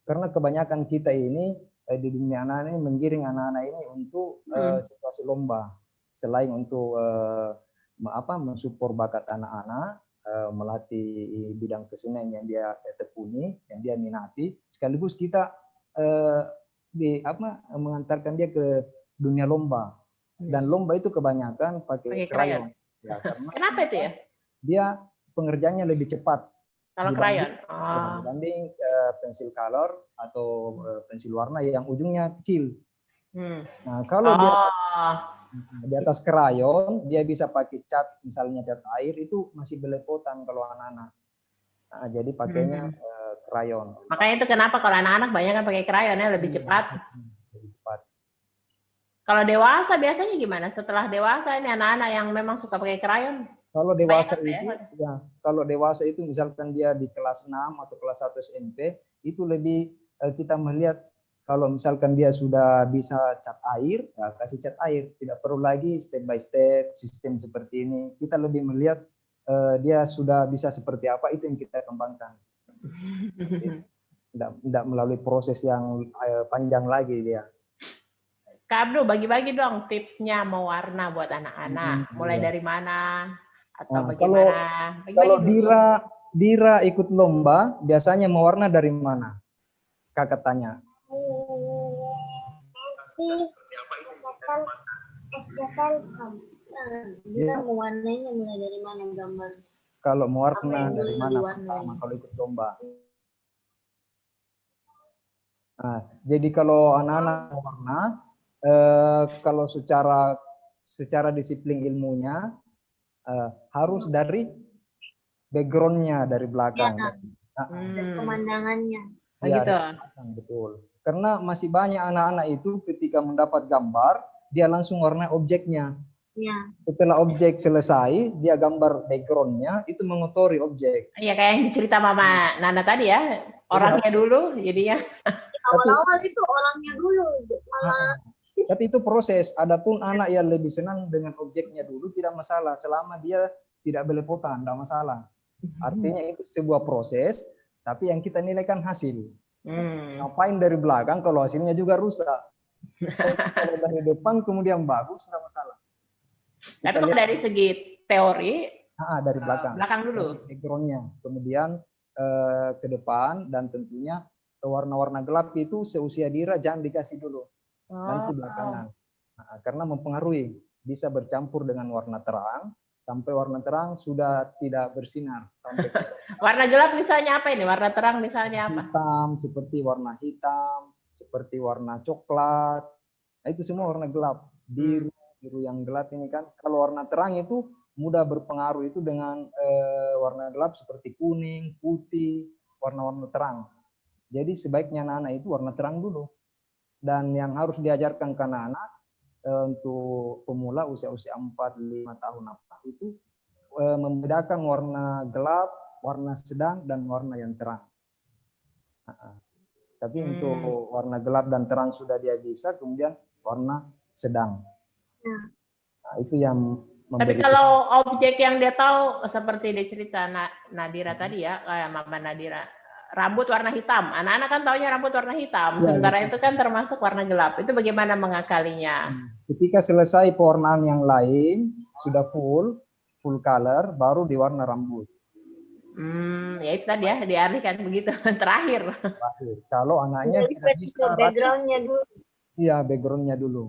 S2: Karena kebanyakan kita ini di dunia anak ini menggiring anak-anak ini untuk situasi lomba. Selain untuk mensupport bakat anak-anak, melatih bidang kesenian yang dia tekuni, yang dia minati, sekaligus kita mengantarkan dia ke dunia lomba. Dan lomba itu kebanyakan pakai krayon. Ya,
S1: kenapa itu ya?
S2: Dia pengerjaannya lebih cepat.
S1: Kalau krayon?
S2: Dibanding pensil color atau pensil warna yang ujungnya kecil. Nah, kalau dia di atas krayon, dia bisa pakai cat, misalnya cat air, itu masih belepotan kalau anak-anak. Nah, jadi pakainya krayon.
S1: Makanya itu kenapa kalau anak-anak banyak kan pakai krayon ya, lebih cepat.
S2: Lebih cepat.
S1: Kalau dewasa biasanya gimana? Setelah dewasa ini anak-anak yang memang suka pakai krayon?
S2: Kalau dewasa kalau dewasa itu misalkan dia di kelas 6 atau kelas 1 SMP, itu lebih kita melihat kalau misalkan dia sudah bisa cat air, ya kasih cat air. Tidak perlu lagi step by step, sistem seperti ini. Kita lebih melihat dia sudah bisa seperti apa, itu yang kita kembangkan. Tidak melalui proses yang panjang lagi dia.
S1: Kak Abdul, bagi-bagi dong tipsnya mewarna buat anak-anak. Mulai dari mana? Atau bagaimana?
S2: Kalau Dira ikut lomba, biasanya mewarna dari mana? Kakak tanya.
S3: Dia mewarnainya mulai dari mana gambar?
S2: Kalau mewarna dari mana pertama kalau ikut lomba? Nah, jadi kalau anak-anak mewarna, kalau secara disiplin ilmunya harus dari backgroundnya, dari belakang.
S3: Pemandangannya.
S2: Ya, gitu. Betul. Karena masih banyak anak-anak itu ketika mendapat gambar, dia langsung warna objeknya.
S3: Ya.
S2: Setelah objek selesai, dia gambar backgroundnya, itu mengotori objek.
S1: Iya, kayak yang dicerita Mama Nana tadi ya, orangnya dulu jadinya.
S3: Awal-awal itu orangnya dulu.
S2: Tapi itu proses. Adapun anak yang lebih senang dengan objeknya dulu, tidak masalah. Selama dia tidak belepotan, tidak masalah. Artinya itu sebuah proses. Tapi yang kita nilai kan hasil. Ngapain dari belakang kalau hasilnya juga rusak? Kalau dari depan kemudian bagus, tidak masalah.
S1: Tapi kalau dari segi teori,
S2: dari belakang.
S1: Belakang dulu.
S2: Backgroundnya, kemudian ke depan, dan tentunya warna-warna gelap itu seusia Dira jangan dikasih dulu, nanti belakangan. Karena mempengaruhi, bisa bercampur dengan warna terang, sampai warna terang sudah tidak bersinar. Sampai
S1: warna gelap misalnya apa ini? Warna terang misalnya apa?
S2: Hitam, seperti warna hitam, seperti warna coklat. Nah, itu semua warna gelap. Biru, biru yang gelap ini kan. Kalau warna terang itu mudah berpengaruh itu dengan warna gelap seperti kuning, putih, warna-warna terang. Jadi sebaiknya anak-anak itu warna terang dulu. Dan yang harus diajarkan ke anak-anak untuk pemula usia-usia 4-5 tahun itu membedakan warna gelap, warna sedang, dan warna yang terang. Tapi untuk warna gelap dan terang sudah dia bisa, kemudian warna sedang. Nah, itu yang
S1: tapi kalau objek yang dia tahu seperti dia cerita Nadira tadi ya, kayak Mama Nadira, rambut warna hitam. Anak-anak kan taunya rambut warna hitam, sementara itu kan termasuk warna gelap. Itu bagaimana mengakalinya?
S2: Ketika selesai pewarnaan yang lain, sudah full color, baru diwarna rambut.
S1: Ya itu tadi ya, dialihkan begitu, terakhir.
S2: Kalau anaknya tidak bisa
S3: backgroundnya dulu.
S2: Iya, backgroundnya dulu.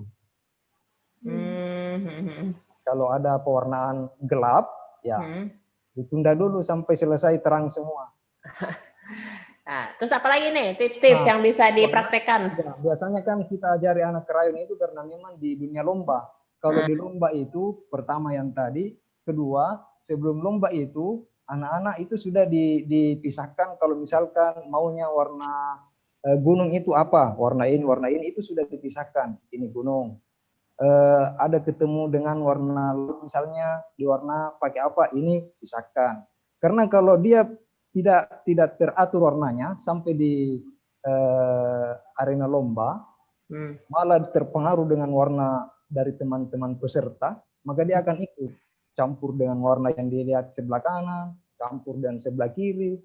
S2: Kalau ada pewarnaan gelap, ya ditunda dulu sampai selesai terang semua.
S1: Nah, terus apa lagi nih tips-tips yang bisa dipraktekkan?
S2: Ya, biasanya kan kita ajari anak krayon itu karena memang di dunia lomba. Kalau di lomba itu, pertama yang tadi, kedua, sebelum lomba itu, anak-anak itu sudah dipisahkan kalau misalkan maunya warna gunung itu apa, warna ini itu sudah dipisahkan. Ini gunung. Ada ketemu dengan warna misalnya diwarna pakai apa, ini pisahkan. Karena kalau dia tidak teratur warnanya sampai di arena lomba, malah terpengaruh dengan warna dari teman-teman peserta, maka dia akan ikut campur dengan warna yang dilihat sebelah kanan, campur dan sebelah kiri.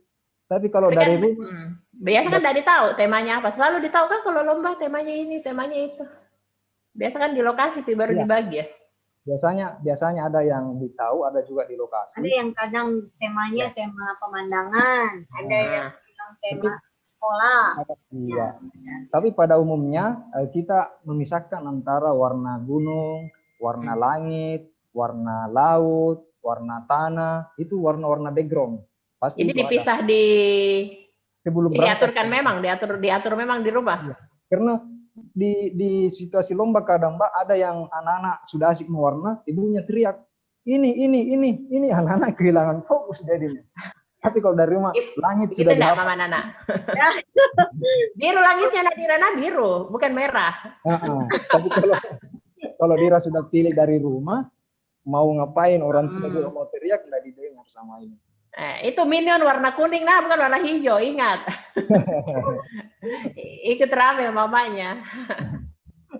S2: Tapi kalau dari rumah,
S1: biasa kan tidak ditahu temanya apa. Selalu ditahu kan kalau lomba temanya ini, temanya itu. Biasa kan di lokasi baru dibagi ya.
S2: Biasanya ada yang ditahu, ada juga di lokasi.
S3: Ada yang kadang temanya tema pemandangan, ada yang tema sekolah.
S2: Iya. Tapi pada umumnya kita memisahkan antara warna gunung, warna langit, warna laut, warna tanah, itu warna-warna background. Pasti
S1: jadi dipisah sebelum diaturkan memang, diatur memang di rumah.
S2: Iya. Karena di situasi lomba kadang Mbak ada yang anak-anak sudah asik mewarna, ibunya teriak, ini anak-anak kehilangan fokus jadinya. Tapi kalau dari rumah langit sudah
S1: enggak Mama Nana. Biru langitnya Nadira biru, bukan merah.
S2: Tapi kalau Dira sudah pilih dari rumah, mau ngapain orang tua juga mau teriak, nggak didengar sama ini.
S1: Itu minion warna kuning, bukan warna hijau, ingat. Ikut rame mamanya.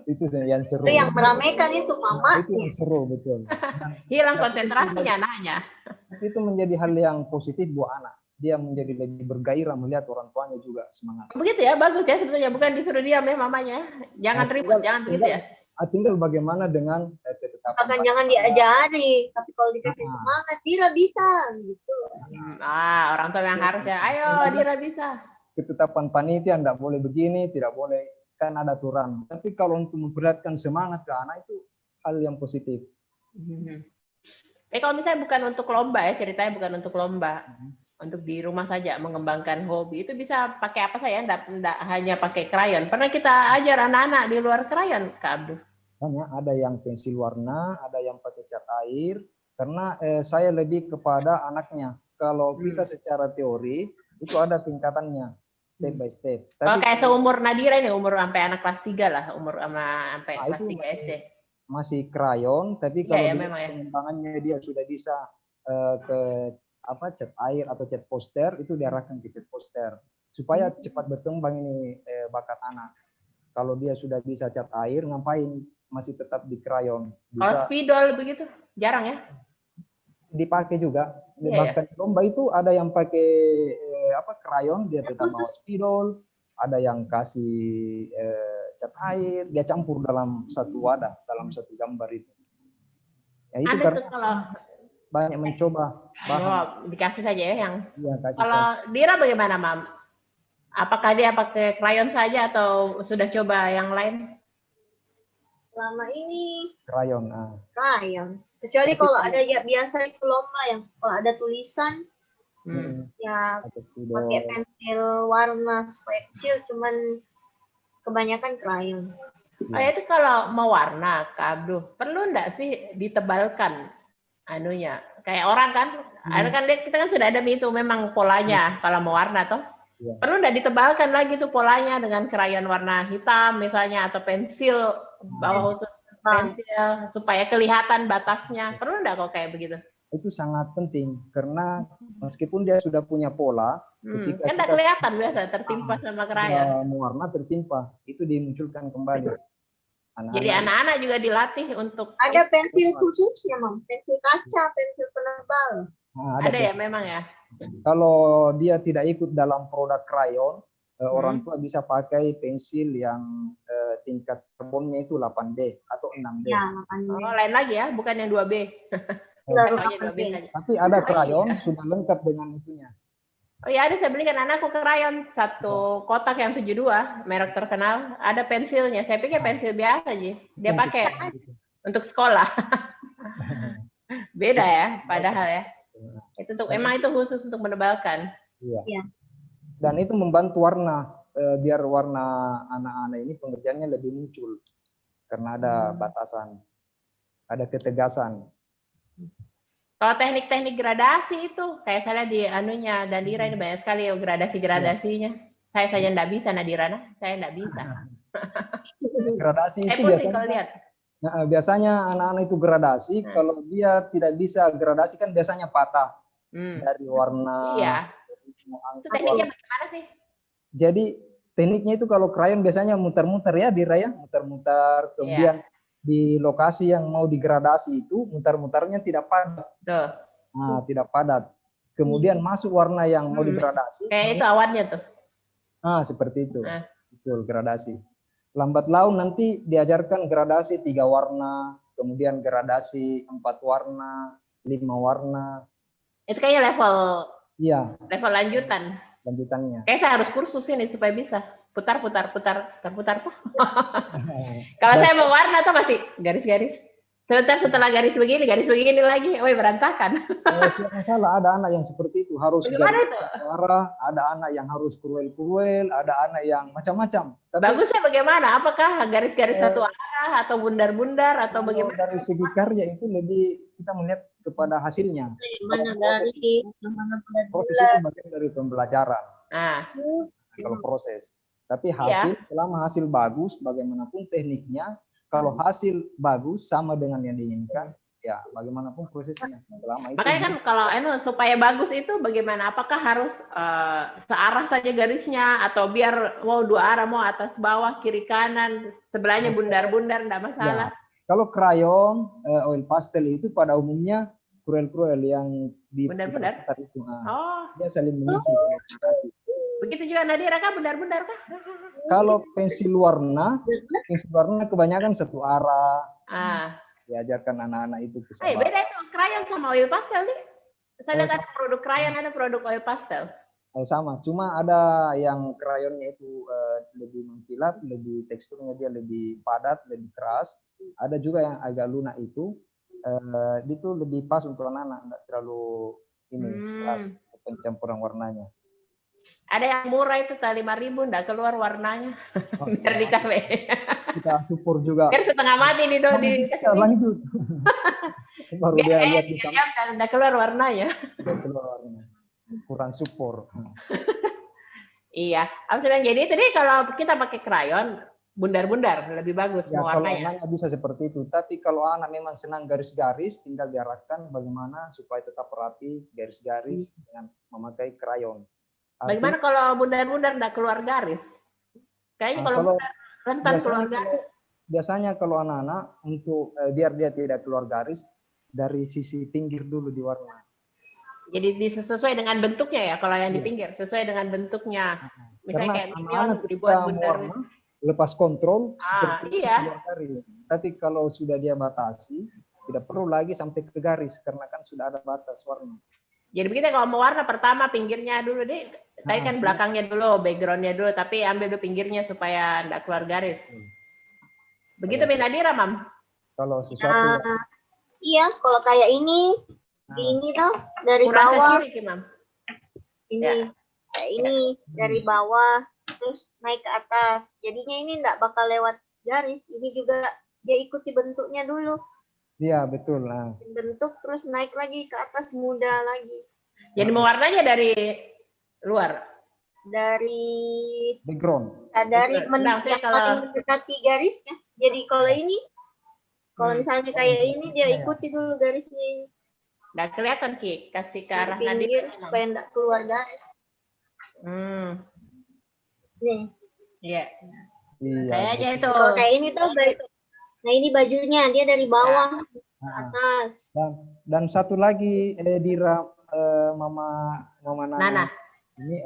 S2: Itu yang seru.
S3: Itu yang meramaikan itu mama.
S2: Itu yang seru, betul.
S1: Hilang konsentrasinya anaknya.
S2: Itu menjadi hal yang positif buat anak. Dia menjadi lebih bergairah melihat orang tuanya juga semangat.
S1: Begitu ya, bagus ya sebetulnya. Bukan disuruh diam ya mamanya. Jangan ribut, jangan begitu ya.
S2: Tinggal bagaimana dengan ketetapan.
S3: Jangan diajari, tapi kalau dikasih semangat, Dira bisa gitu.
S1: Orang tua yang harus ya, ayo Dira bisa.
S2: Ketetapan panitia tidak boleh begini, tidak boleh, kan ada aturan. Tapi kalau untuk memperlihatkan semangat ke anak itu hal yang positif.
S1: Kalau misalnya bukan untuk lomba ya, ceritanya bukan untuk lomba, untuk di rumah saja mengembangkan hobi, itu bisa pakai apa saja? Tidak hanya pakai krayon. Pernah kita ajar anak-anak di luar krayon, Kak Abdul?
S2: Ada yang pensil warna, ada yang pakai cat air. Karena saya lebih kepada anaknya. Kalau kita secara teori itu ada tingkatannya, step by step.
S1: Tapi kayak seumur Nadira ini, umur sampai anak kelas 3 lah, umur sampai kelas 3 SD.
S2: Masih krayon, tapi kalau pengembangannya dia sudah bisa ke cat air atau cat poster, itu diarahkan ke cat poster supaya cepat berkembang ini bakat anak. Kalau dia sudah bisa cat air, ngapain masih tetap di krayon?
S1: Kalau spidol begitu jarang ya?
S2: Dipakai juga. Bahkan lomba itu ada yang pakai krayon, dia tetap bawa spidol, ada yang kasih cat air, dia campur dalam satu wadah, dalam satu gambar itu. Ya, itu
S1: ada
S2: karena
S1: tuh kalau
S2: banyak mencoba
S1: dikasih saja ya yang.
S2: Iya,
S1: Kalau Dira bagaimana, Mam? Apakah dia pakai krayon saja atau sudah coba yang lain?
S3: Selama ini
S2: krayon.
S3: Krayon. Kecuali kalau ada ya biasa itu lomba yang kalau ada tulisan ya pakai pensil warna supaya kecil, cuman kebanyakan krayon.
S1: Itu kalau mau warna, Kak Abduh, perlu enggak sih ditebalkan anunya? Kayak orang kan, ada kan kita kan sudah ada itu memang polanya kalau mau warna toh. Perlu enggak ditebalkan lagi tuh polanya dengan krayon warna hitam misalnya atau pensil bawah khusus pensil supaya kelihatan batasnya. Perlu enggak kok kayak begitu?
S2: Itu sangat penting karena meskipun dia sudah punya pola,
S1: ketika kan tidak kelihatan biasa tertimpa sama krayon.
S2: Warna tertimpa, itu dimunculkan kembali.
S1: Jadi anak-anak juga dilatih untuk
S3: ada pensil khususnya, Mam. Pensil kaca, pensil penebal.
S1: Ada ya memang ya.
S2: Kalau dia tidak ikut dalam produk krayon, orang tua bisa pakai pensil yang tingkat karbonnya itu 8B atau 6B.
S3: Ya, 8B.
S1: Oh, lain lagi ya, bukan yang 2B.
S2: Tapi ada krayon sudah lengkap dengan itunya.
S1: Oh ya, ada, saya belikan anakku krayon satu kotak yang 72, merek terkenal, ada pensilnya. Saya pikir pensil biasa aja. Dia pakai untuk sekolah. Beda ya, padahal ya. Itu untuk emang itu khusus untuk menebalkan.
S2: Iya. Dan itu membantu warna, biar warna anak-anak ini pengerjaannya lebih muncul karena ada batasan, ada ketegasan.
S1: Kalau teknik-teknik gradasi itu, kayak saya lihat di anunya Nadira ini banyak sekali ya gradasi-gradasinya. Saya saja enggak bisa, Nadira, saya enggak bisa.
S2: Gradasi itu biasanya anak-anak itu gradasi, kalau dia tidak bisa gradasi kan biasanya patah dari warna.
S1: Iya. Itu tekniknya bagaimana sih?
S2: Jadi tekniknya itu kalau krayon biasanya muter-muter ya, Dira ya, muter-muter, kemudian di lokasi yang mau digradasi itu muter-muternya tidak padat. Nah, tidak padat. Kemudian masuk warna yang mau digradasi.
S1: Kayak itu awannya tuh.
S2: Seperti itu. Betul, gradasi. Lambat laun nanti diajarkan gradasi 3 warna, kemudian gradasi 4 warna, 5 warna. Itu
S1: kayaknya level.
S2: Iya.
S1: Level lanjutan.
S2: Lanjutannya.
S1: Kayak saya harus kursus ini supaya bisa. Putar. Kalau saya mau warna tuh masih garis-garis. Sebentar setelah garis begini lagi, berantakan.
S2: Tidak masalah, ada anak yang seperti itu harus
S1: garis
S2: warna, ada anak yang harus kruel, ada anak yang macam-macam.
S1: Bagusnya bagaimana? Apakah garis-garis satu arah atau bundar-bundar atau bagaimana?
S2: Dari segi karya itu lebih kita melihat kepada hasilnya. Proses itu bagian dari pembelajaran. Kalau proses. Tapi hasil, selama hasil bagus, bagaimanapun tekniknya, kalau hasil bagus sama dengan yang diinginkan, ya bagaimanapun prosesnya.
S1: Makanya kan kalau supaya bagus itu bagaimana? Apakah harus searah saja garisnya atau biar mau 2 arah, mau atas bawah, kiri kanan, sebelahnya bundar-bundar, enggak masalah.
S2: Ya. Kalau krayon, oil pastel itu pada umumnya kruel-kruel yang di
S1: bundar-bundar
S2: itu. Dia saling mengisi.
S1: Begitu juga Nadira kah, bundar-bundar kah?
S2: Kalau pensil warna kebanyakan satu arah. Diajarkan anak-anak itu kesabaran.
S1: Beda itu krayon sama oil pastel nih. Saya lihat ada produk krayon, ada produk oil pastel.
S2: Sama, cuma ada yang krayonnya itu lebih mengkilat, lebih teksturnya dia lebih padat, lebih keras. Ada juga yang agak lunak itu lebih pas untuk anak-anak, enggak terlalu keras pencampuran warnanya.
S1: Ada yang murah itu 5.000 enggak keluar warnanya. Biar di kafe.
S2: Kita support juga.
S1: Biar setengah mati di
S2: lanjut. Baru dia lihat di sana.
S1: Enggak keluar warnanya.
S2: Enggak keluar warnanya. Kurang support.
S1: Iya. Jadi itu deh kalau kita pakai krayon bundar-bundar lebih bagus warnanya.
S2: Kalau anaknya bisa seperti itu, tapi kalau anak memang senang garis-garis, tinggal diarahkan bagaimana supaya tetap rapi garis-garis dengan memakai krayon.
S1: Bagaimana kalau bundar-bundar enggak keluar garis? Kayaknya kalau rentan keluar garis.
S2: Biasanya kalau anak-anak untuk biar dia tidak keluar garis, dari sisi pinggir dulu diwarna.
S1: Jadi sesuai dengan bentuknya ya, kalau yang di pinggir sesuai dengan bentuknya. Misalnya
S2: Karena
S1: kayak minion
S2: anak-anak
S1: dibuat
S2: kita
S1: bundar.
S2: mewarna lepas kontrol seperti
S1: Iya.
S2: keluar garis. Tapi kalau sudah dia batasi, tidak perlu lagi sampai ke garis karena kan sudah ada batas warna.
S1: Jadi begitu kalau mau warna pertama pinggirnya dulu deh. Tadi kan belakangnya dulu, backgroundnya dulu, tapi ambil dulu pinggirnya supaya enggak keluar garis. Begitu Nadira, Mam?
S2: Kalau sesuatu
S3: iya, kalau kayak ini, ini tuh dari
S1: kurang
S3: bawah.
S1: ke kiri, Mam.
S3: Ini,
S1: Ya.
S3: kayak ini dari bawah, terus naik ke atas. Jadinya ini enggak bakal lewat garis. Ini juga dia ikuti bentuknya dulu.
S2: Iya, betul. Nah.
S3: Bentuk terus naik lagi ke atas, mudah lagi.
S1: Jadi mewarnanya dari luar? Dari
S2: background.
S3: Dari paling mendekati garisnya. Jadi kalau ini, kalau misalnya kayak ini, dia ikuti dulu garisnya ini.
S1: Nggak kelihatan, Ki. Kasih ke arah
S3: pinggir supaya nggak keluar garis. Nih.
S1: Iya. Kayaknya itu.
S3: Kalau kayak ini tuh, nah ini bajunya, dia dari bawah ke atas.
S2: Dan satu lagi, Dira, Mama Nana. Ini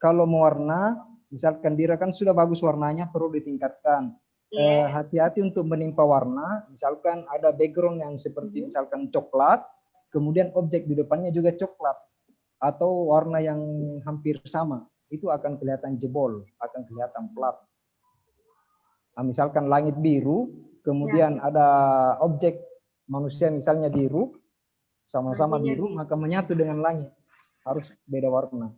S2: kalau mewarna, misalkan Dira kan sudah bagus warnanya, perlu ditingkatkan. Hati-hati untuk menimpa warna, misalkan ada background yang seperti misalkan coklat, kemudian objek di depannya juga coklat, atau warna yang hampir sama, itu akan kelihatan jebol, akan kelihatan plat. Nah, misalkan langit biru, kemudian ada objek manusia misalnya biru, sama-sama biru, maka menyatu dengan langit, harus beda warna.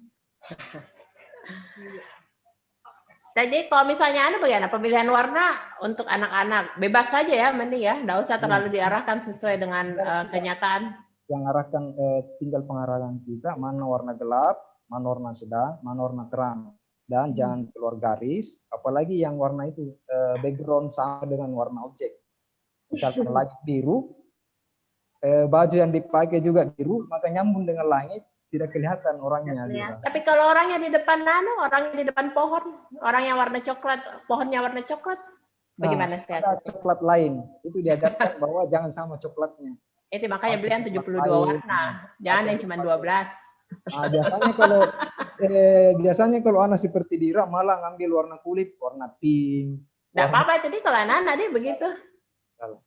S1: Jadi kalau misalnya bagaimana pemilihan warna untuk anak-anak bebas saja ya, mending ya, nggak usah terlalu diarahkan sesuai dengan kenyataan. Yang
S2: arahkan tinggal pengarahan kita mana warna gelap, mana warna sedang, mana warna terang, dan jangan keluar garis. Apalagi yang warna itu background sama dengan warna objek. Misalkan langit biru, baju yang dipakai juga biru, maka nyambung dengan langit. Tidak kelihatan orangnya.
S1: Tapi kalau orangnya di depan orangnya di depan pohon, orangnya warna coklat, pohonnya warna coklat, bagaimana sih?
S2: Ada coklat lain, itu diajarkan bahwa jangan sama coklatnya.
S1: Itu makanya belian 72 warna, jangan yang cuma 12.
S2: Nah, biasanya kalau anak seperti Dira malah ngambil warna kulit, warna pink.
S1: Nggak apa-apa, jadi kalau anak dia begitu.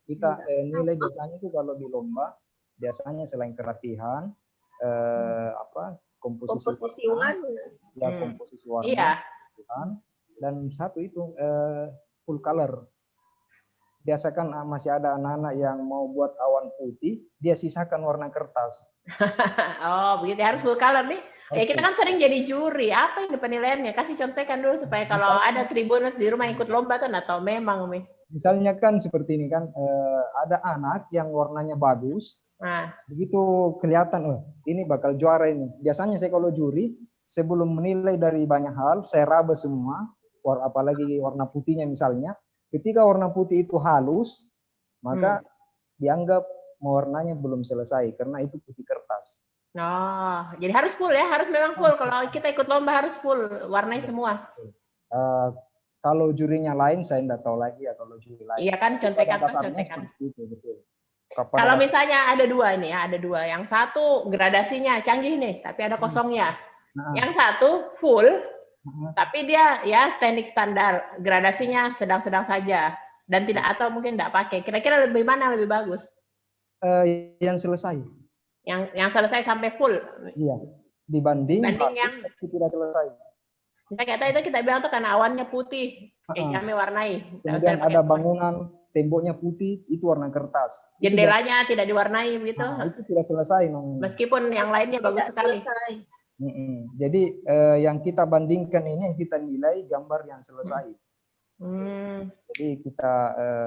S2: Kita nilai biasanya itu kalau di lomba, biasanya selain kelatihan, komposisi warna, komposisi warna,
S1: iya.
S2: Dan satu itu full color. Biasakan masih ada anak-anak yang mau buat awan putih, dia sisakan warna kertas.
S1: Oh begitu, harus full color nih. Kita kan sering jadi juri, apa yang penilaiannya? Kasih contekan dulu supaya kalau ada tribuners di rumah ikut lomba tuh atau memang nih.
S2: Misalnya kan seperti ini kan, ada anak yang warnanya bagus. Nah, begitu kelihatan, ini bakal juara ini. Biasanya saya kalau juri, sebelum menilai dari banyak hal, saya raba semua, apalagi warna putihnya misalnya. Ketika warna putih itu halus, maka dianggap warnanya belum selesai, karena itu putih kertas.
S1: Oh, jadi harus full ya, harus memang full. Kalau kita ikut lomba harus full, warnanya semua.
S2: Kalau jurinya lain, saya tidak tahu lagi ya kalau juri lain.
S1: Iya kan, contekan.
S2: Itu, betul.
S1: Kalau misalnya ada dua ini ya, ada dua. Yang satu gradasinya canggih nih, tapi ada kosongnya. Yang satu full, tapi dia ya teknik standar, gradasinya sedang-sedang saja dan tidak atau mungkin tidak pakai. Kira-kira lebih mana lebih bagus?
S2: Yang selesai.
S1: Yang selesai sampai full.
S2: Iya. Dibanding
S1: yang
S2: tidak selesai.
S1: Kita itu kita bilang tuh karena awannya putih, kami warnai.
S2: Kemudian ada bangunan, temboknya putih, itu warna kertas.
S1: Jendelanya tidak diwarnai begitu.
S2: Itu tidak selesai.
S1: Meskipun yang lainnya bagus sekali.
S2: Jadi yang kita bandingkan ini, yang kita nilai gambar yang selesai. Jadi kita.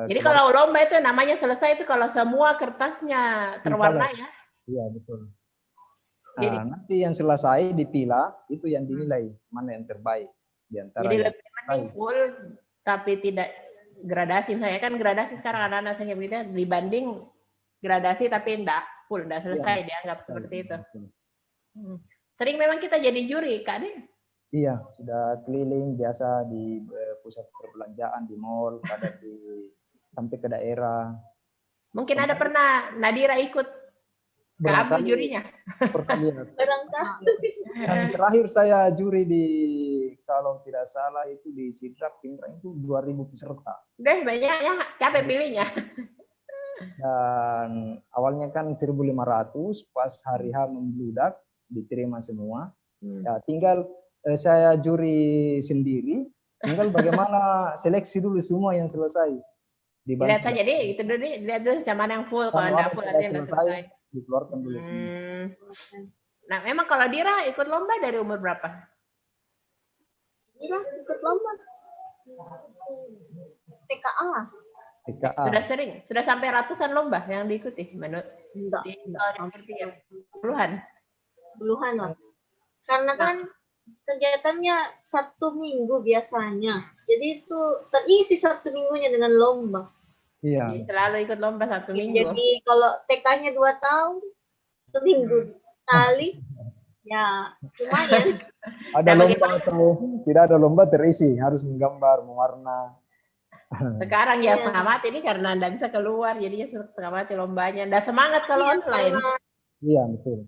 S1: Jadi kalau lomba itu namanya selesai itu kalau semua kertasnya terwarnai ya.
S2: Iya betul. Jadi, nanti yang selesai dipilah, itu yang dinilai mana yang terbaik di antara.
S1: Jadi lebih penting full tapi tidak gradasi. Saya kan gradasi sekarang anak-anak saya begitu dibanding gradasi tapi enggak full, enggak selesai dianggap seperti itu. Sering memang kita jadi juri, Kak Ade?
S2: Iya, sudah keliling biasa di pusat perbelanjaan, di mall, sampai ke daerah.
S1: Mungkin ada pernah Nadira ikut Kak Abdul jurinya.
S2: perkalian.
S3: Barangkali.
S2: Yang terakhir saya juri di, kalau tidak salah itu di Sidrap Pindrang itu 2000 peserta.
S1: Deh banyaknya, capek pilihnya.
S2: Dan awalnya kan 1.500, pas hari H membludak diterima semua. Ya, tinggal saya juri sendiri, tinggal bagaimana seleksi dulu semua yang selesai.
S1: Lihat saja deh, itu dulu nih, lihat dulu sama yang full, kalau enggak full nanti yang selesai.
S2: Dikeluarkan dulu semua.
S1: Nah, memang kalau Dira ikut lomba dari umur berapa?
S3: Dira ikut lomba. TKA.
S2: TKA.
S1: Sudah sering, sudah sampai ratusan lomba yang diikuti menurut
S3: Enggak.
S1: Puluhan.
S3: Puluhan lah. Karena kan kegiatannya Sabtu Minggu biasanya. Jadi itu terisi Sabtu Minggunya dengan lomba.
S2: Iya.
S1: Jadi selalu ikut lomba Sabtu Minggu.
S3: Jadi kalau TK-nya 2 tahun, seminggu sekali, ya lumayan.
S2: Ada lomba atau tidak ada lomba terisi, harus menggambar, mewarna.
S1: Sekarang ya setengah mati ini karena nggak bisa keluar, jadinya setengah mati lombanya. Nggak semangat kalau online.
S2: Iya, betul.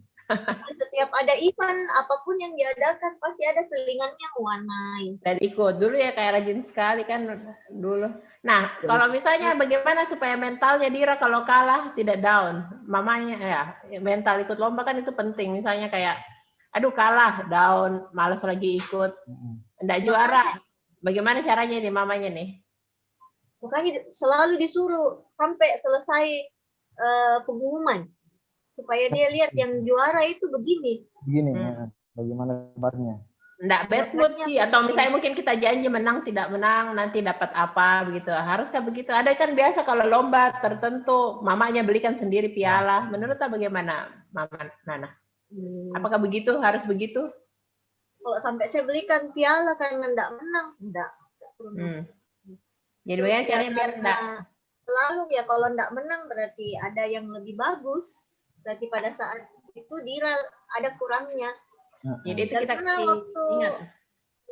S3: Setiap ada event, apapun yang diadakan, pasti ada selingannya mewarnai.
S1: Dan ikut dulu ya, kayak rajin sekali kan dulu. Nah, kalau misalnya bagaimana supaya mentalnya Dira kalau kalah tidak down? Mamanya ya, mental ikut lomba kan itu penting. Misalnya kayak, aduh kalah, down, malas lagi ikut, enggak juara. Bagaimana caranya nih mamanya nih?
S3: Makanya selalu disuruh sampai selesai pengumuman. Supaya dia lihat yang juara itu begini.
S2: Begini, ya. Bagaimana kabarnya?
S1: Enggak bad mood sih, atau misalnya mungkin kita janji menang tidak menang nanti dapat apa begitu. Haruskah begitu? Ada kan biasa kalau lomba tertentu mamanya belikan sendiri piala. Menurut bagaimana Mama Nana? Apakah begitu? Harus begitu?
S3: Kalau sampai saya belikan piala karena enggak menang, enggak.
S1: Jadi bagaimana caranya biar enggak?
S3: Selalu ya kalau enggak menang berarti ada yang lebih bagus. Berarti pada saat itu Dira ada kurangnya.
S1: Jadi itu kita
S3: pernah waktu
S1: ingat.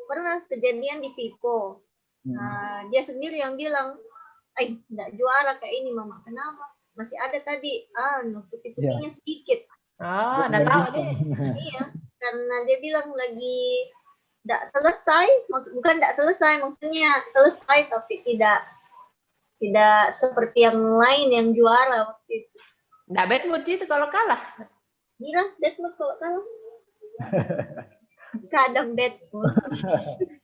S3: Pernah kejadian di Vivo. Nah, dia sendiri yang bilang, enggak juara kayak ini Mama. Kenapa? Masih ada tadi, putih-putihnya sedikit.
S1: Oh, enggak tahu deh.
S3: Iya, karena dia bilang lagi enggak selesai, bukan enggak selesai, maksudnya selesai tapi tidak seperti yang lain yang juara waktu itu.
S1: Nggak bad mood itu kalau kalah.
S3: Dira bad mood kalau kalah. Kadang bad mood.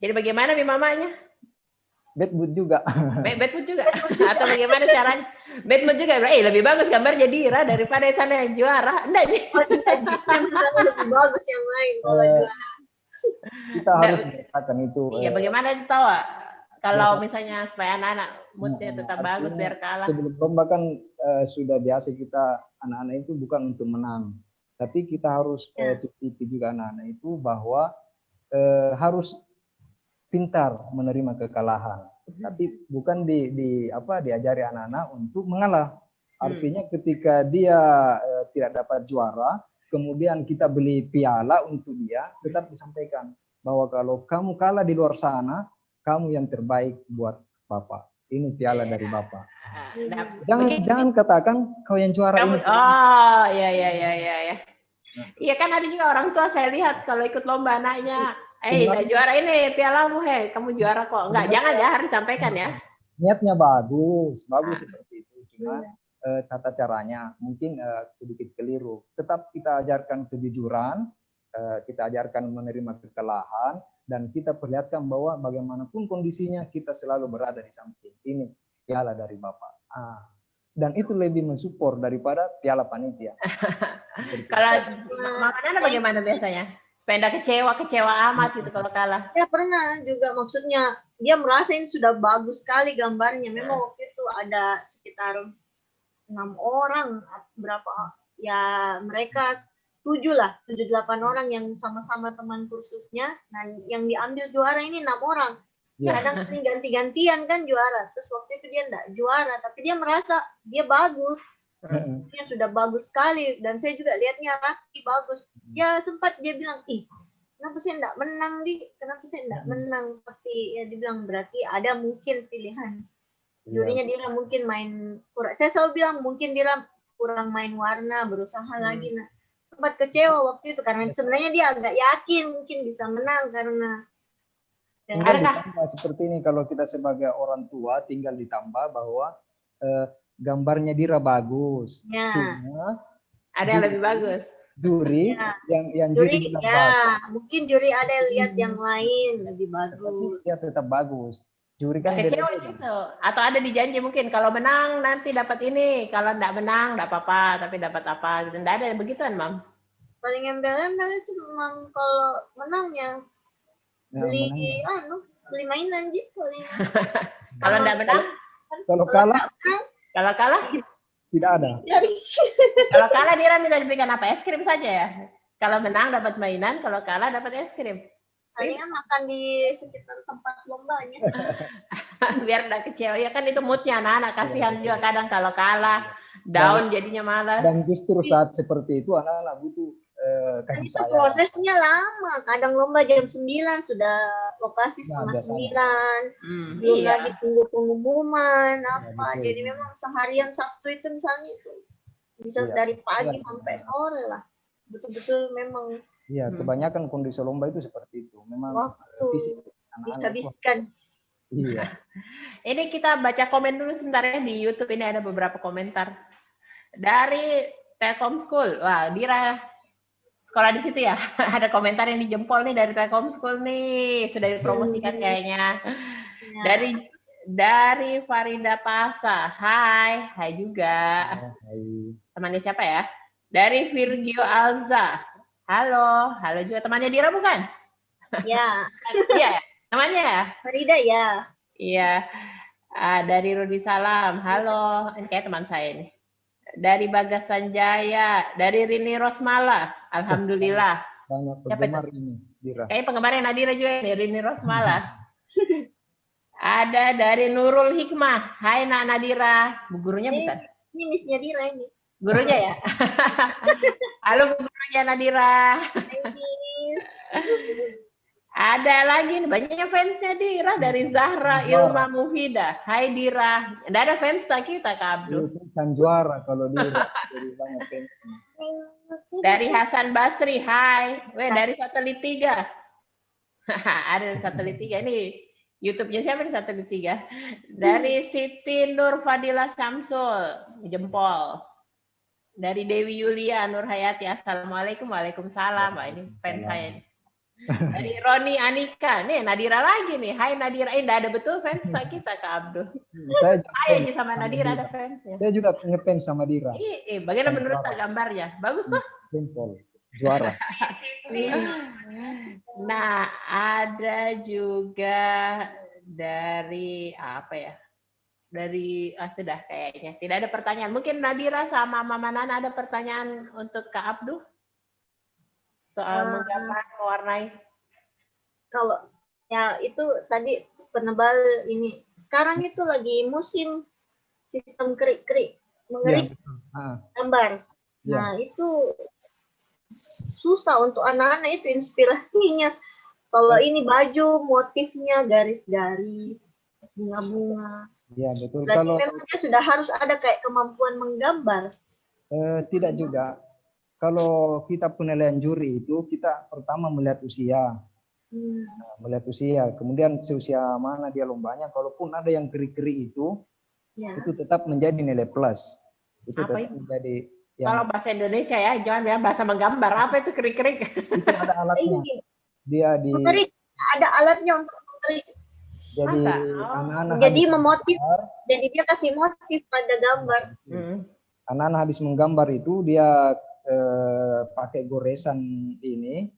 S1: Jadi bagaimana nih mamanya?
S2: Bad mood juga.
S1: Bad mood juga. Atau bagaimana caranya? Bad mood juga. Lebih bagus gambarnya Dira daripada sana yang juara. Enggak sih.
S3: Lebih bagus yang lain kalau juara.
S2: Kita harus merasakan itu.
S1: Iya, bagaimana tahu? Kalau misalnya supaya anak-anak moodnya tetap bagus biar kalah.
S2: Sebelum lomba kan sudah biasa kita anak-anak itu bukan untuk menang, tapi kita harus titip juga anak-anak itu bahwa harus pintar menerima kekalahan. Tapi bukan diajari anak-anak untuk mengalah. Artinya ketika dia tidak dapat juara, kemudian kita beli piala untuk dia, tetap disampaikan bahwa kalau kamu kalah di luar sana, kamu yang terbaik buat Bapak. Ini piala dari Bapak. Jangan katakan kau yang juara ini.
S1: Oh, ya. Iya kan ada juga orang tua saya lihat kalau ikut lomba anaknya, udah juara ini pialamu, kamu juara kok. Enggak, jangan ya, harus disampaikan ya.
S2: Niatnya bagus seperti itu. Cuma tata caranya mungkin sedikit keliru. Tetap kita ajarkan kejujuran, kita ajarkan menerima kekalahan, dan kita perlihatkan bahwa bagaimanapun kondisinya kita selalu berada di samping. Ini piala dari Bapak. Dan itu lebih mensupport daripada piala panitia.
S1: Kalau makanan bagaimana biasanya? Supaya enggak kecewa amat gitu kalau kalah.
S3: Ya pernah juga, maksudnya dia merasa ini sudah bagus sekali gambarnya. Memang waktu itu ada sekitar 6 orang, berapa ya mereka 7-8 orang yang sama-sama teman kursusnya, dan yang diambil juara ini 6 orang. Kadang sering ganti-gantian kan juara. Terus waktu itu dia enggak juara, tapi dia merasa dia bagus. Dia sudah bagus sekali, dan saya juga lihatnya Raki bagus. Ya sempat dia bilang, kenapa saya enggak menang kenapa saya enggak menang? Tapi ya dia bilang berarti ada mungkin pilihan. Jurinya dia mungkin main kurang. Saya selalu bilang mungkin dia kurang main warna, berusaha lagi. Nah, sempat kecewa waktu itu karena sebenarnya dia agak yakin mungkin bisa menang karena
S2: tinggal ditambah seperti ini, kalau kita sebagai orang tua tinggal ditambah bahwa gambarnya Dira bagus, cuma
S1: ada yang lebih bagus.
S2: Juri yang
S3: juri mungkin juri ada yang lihat yang lain lebih bagus.
S2: Tapi dia tetap bagus. Juri kan
S1: kecewa gitu. Atau ada dijanji mungkin kalau menang nanti dapat ini, kalau enggak menang enggak apa-apa, tapi dapat apa gitu. Enggak ada begituan, Mam.
S3: Paling embel-embel itu memang kalau menangnya beli mainan gitu.
S1: Kalau enggak menang, kalau kalah
S2: tidak ada.
S1: Kalau kalah Dira minta diberikan apa? Es krim saja ya. Kalau menang dapat mainan, kalau kalah dapat es krim.
S3: Palingan makan di sekitar tempat lombanya.
S1: Biar enggak kecewa. Ya kan itu moodnya anak-anak, kasihan juga kadang kalau kalah, down jadinya malas.
S2: Dan justru saat seperti itu anak-anak butuh kasih sayang.
S3: Prosesnya lama. Kadang lomba jam 9 sudah lokasi setengah 9. Belum lagi tunggu pengumuman apa. Jadi memang seharian Sabtu itu misalnya itu bisa dari pagi sampai sore lah. Betul-betul memang.
S2: Iya, kebanyakan kondisi lomba itu seperti itu. Memang
S3: waktu dihabiskan.
S2: Iya.
S1: Ini kita baca komen dulu sebentar ya, di YouTube ini ada beberapa komentar. Dari Telkom School. Wah, Dira sekolah di situ ya. Ada komentar yang dijempol nih dari Telkom School nih. Sudah dipromosikan kayaknya. Dari Farida Pasa. Hai juga.
S2: Hai.
S1: Temannya siapa ya? Dari Virgio Alza. Halo juga temannya Dira bukan?
S3: Ya.
S1: Iya, namanya ya?
S3: Farida ya.
S1: Iya. Dari Rudi Salam. Halo, ini kayak teman saya ini. Dari Bagas Sanjaya, dari Rini Rosmala. Alhamdulillah.
S2: Banyak penggemar ini, Dira.
S1: Kayak penggemarnya Nadira juga ini, Rini Rosmala. Ada dari Nurul Hikmah. Hai Nak Nadira. Bu gurunya bukan?
S3: Ini Miss-nya Dira ini.
S1: Gurunya ya? Halo Bu gurunya Nadira. Ada lagi nih, banyaknya fansnya Dira dari Zahra Ilma Mufida. Hai Dira. Nggak ada fans tak kita, Kak Abdul.
S2: Itu juara kalau Dira. Jadi banyak fansnya.
S1: Dari Hasan Basri. Hai. Dari Satelit 3. Ada Satelit 3 ini. YouTube-nya siapa nih Satelit 3? Dari Siti Nur Fadila Samsul. Jempol. Dari Dewi Yulia Nur Hayati. Assalamualaikum. Waalaikumsalam. Wah, ini fans saya nih. Dari Roni Anika, nih Nadira lagi nih. Hai Nadira, ini ada betul fans kita Kak Abdul. Saya aja sama Nadira ada fansnya.
S2: Saya juga ngefans sama Dira.
S1: Bagaimana menurut gambarnya? Bagus tuh?
S2: Jempol, juara.
S1: Nah, ada juga dari apa ya? Dari sudah kayaknya tidak ada pertanyaan. Mungkin Nadira sama Mama Nana ada pertanyaan untuk Kak Abdul? Soal menggambar, mewarnai.
S3: Kalau ya itu tadi penebal ini. Sekarang itu lagi musim sistem kerik-kerik, mengerik gambar. Nah, itu susah untuk anak-anak itu inspirasinya. Kalau ini baju, motifnya garis-garis, bunga-bunga.
S2: Iya, betul.
S3: Berarti kalau memang dia sudah harus ada kayak kemampuan menggambar.
S2: Tidak juga. Kalau kita penilaian juri itu kita pertama melihat usia, melihat usia, kemudian seusia mana dia lombanya. Kalaupun ada yang keri-keri itu tetap menjadi nilai plus. Itu
S1: apa
S2: tetap
S1: itu?
S2: Menjadi.
S1: Kalau bahasa Indonesia ya, jangan bilang bahasa menggambar. Apa itu keri-keri?
S2: Itu ada alatnya. Dia di.
S3: Mengerik, ada alatnya untuk mengerik.
S2: Jadi anak-anak.
S3: Jadi memotif. Jadi dia kasih motif pada gambar.
S2: Anak-anak habis menggambar itu dia pakai goresan ini,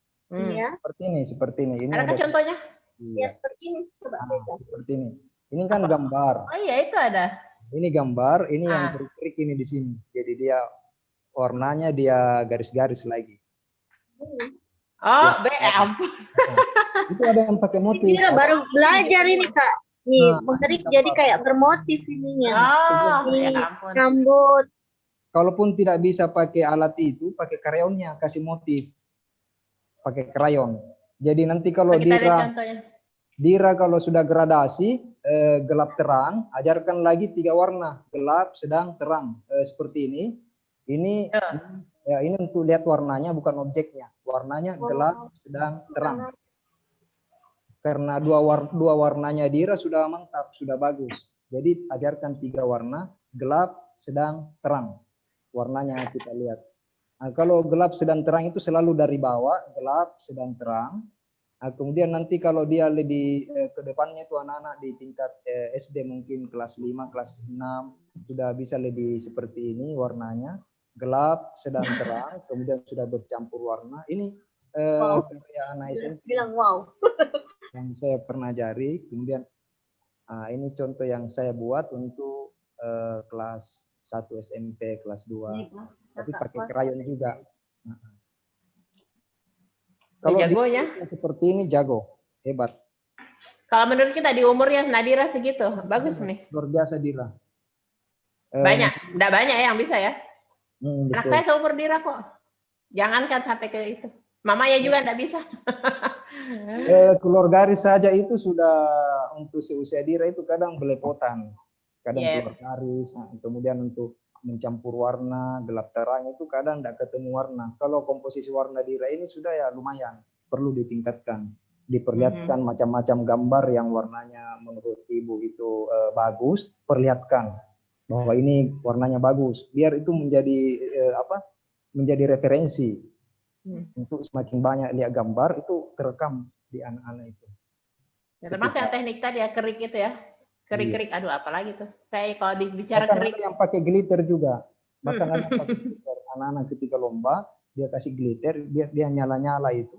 S2: seperti ini. Ini
S1: ada contohnya?
S3: Ya seperti ini.
S2: Seperti ini. Ini kan gambar.
S1: Oh iya itu ada.
S2: Ini gambar, ini yang krik-krik ini di sini. Jadi dia warnanya dia garis-garis lagi.
S1: Oh, ampun.
S2: Itu ada yang pakai motif.
S3: Ini baru belajar ini Kak. Nih, mengerik jadi kayak bermotif ininya.
S1: Oh, ya ampun.
S3: Rambut.
S2: Kalaupun tidak bisa pakai alat itu, pakai krayonnya, kasih motif. Pakai krayon. Jadi nanti kalau Dira kalau sudah gradasi, gelap terang, ajarkan lagi 3 warna. Gelap, sedang, terang. Seperti ini. Ini ya ini untuk lihat warnanya, bukan objeknya. Warnanya gelap, sedang, terang. Karena dua warnanya Dira sudah mantap, sudah bagus. Jadi ajarkan 3 warna, gelap, sedang, terang. Warnanya kita lihat. Nah, kalau gelap, sedang, terang itu selalu dari bawah, gelap, sedang, terang. Nah, kemudian nanti kalau dia lebih ke depannya itu anak-anak di tingkat SD mungkin kelas 5, kelas 6 sudah bisa lebih seperti ini warnanya. Gelap, sedang, terang, kemudian sudah bercampur warna. Ini karya anak SMP
S3: bilang wow.
S2: yang saya pernah ajari. Kemudian ini contoh yang saya buat untuk kelas 1 SMP, kelas 2. Tapi pakai krayon juga. Kalau
S1: jago ya
S2: seperti ini jago, hebat.
S1: Kalau menurut kita di umurnya Nadira segitu, bagus nih.
S2: Luar biasa Dira.
S1: Banyak, enggak banyak ya yang bisa ya. Anak
S2: Betul.
S1: saya seumur Dira kok. Jangankan sampai ke itu. Mamanya juga enggak bisa.
S2: Keluar garis saja itu sudah untuk seusia Dira itu kadang belepotan. Kadang keluar garis, kemudian untuk mencampur warna, gelap terang itu kadang tidak ketemu warna. Kalau komposisi warna Dira ini sudah ya lumayan, perlu ditingkatkan. Diperlihatkan macam-macam gambar yang warnanya menurut Ibu itu bagus, perlihatkan bahwa ini warnanya bagus. Biar itu menjadi menjadi referensi untuk semakin banyak lihat gambar itu terekam di anak-anak itu.
S1: Ya, termasuk yang teknik tadi ya, kerik itu ya. Kerik-kerik, aduh apalagi tuh. Saya kalau bicara kerik.
S2: Ada yang pakai glitter juga. Bahkan ada yang pakai glitter. Anak-anak ketika lomba, dia kasih glitter, dia nyala-nyala itu.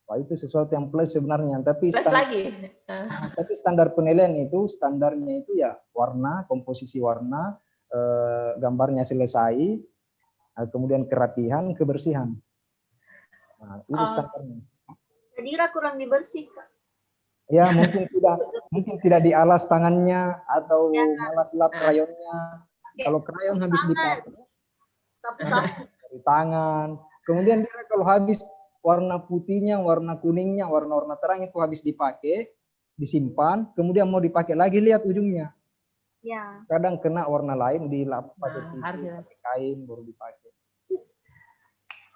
S2: Wah, itu sesuatu yang plus sebenarnya. Tapi tapi standar penilaian itu, standarnya itu ya warna, komposisi warna, gambarnya selesai, kemudian kerapihan, kebersihan. Nah, itu standarnya.
S3: Nadira kurang dibersih, Kak.
S2: Ya mungkin tidak dialas tangannya atau malas lap krayonnya. Kalau krayon habis dipakai dari tangan. Kemudian dia kalau habis warna putihnya, warna kuningnya, warna-warna terang itu habis dipakai, disimpan, kemudian mau dipakai lagi lihat ujungnya.
S3: Ya.
S2: Kadang kena warna lain dilap pakai kain baru dipakai.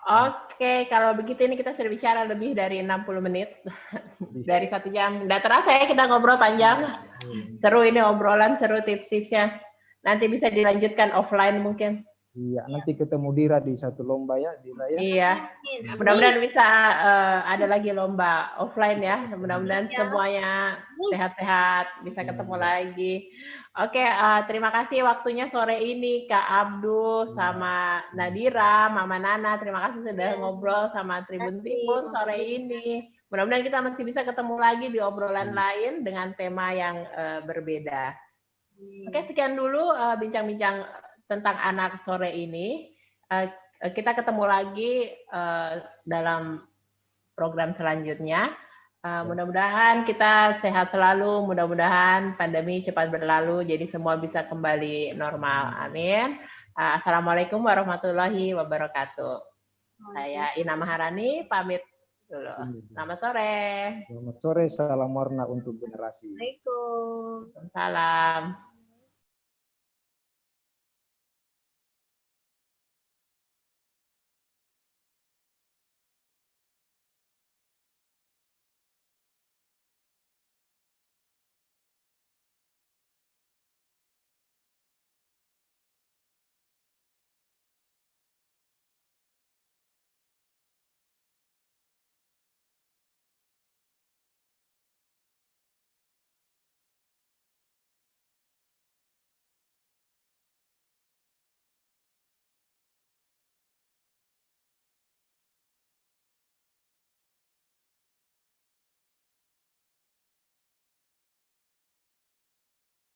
S1: Oke, kalau begitu ini kita sudah bicara lebih dari 60 menit. Dari 1 jam. Nggak terasa ya kita ngobrol panjang. Seru ini obrolan, seru tips-tipsnya. Nanti bisa dilanjutkan offline mungkin.
S2: Iya, nanti ketemu Dira di satu lomba ya, Dira ya.
S1: Iya. Mudah-mudahan bisa ada lagi lomba offline ya. Mudah-mudahan semuanya sehat-sehat, bisa ketemu lagi. Oke, terima kasih waktunya sore ini Kak Abdul sama Nadira, Mama Nana. Terima kasih sudah ngobrol sama Tribun Timur sore ini. Mudah-mudahan kita masih bisa ketemu lagi di obrolan lain dengan tema yang berbeda. Oke, sekian dulu bincang-bincang tentang anak sore ini. Kita ketemu lagi dalam program selanjutnya. Mudah-mudahan kita sehat selalu, mudah-mudahan pandemi cepat berlalu, jadi semua bisa kembali normal. Amin. Assalamualaikum warahmatullahi wabarakatuh. Saya Ina Maharani, pamit dulu. Selamat sore.
S2: Selamat sore, salam warna untuk generasi.
S3: Waalaikumsalam.
S1: Salam.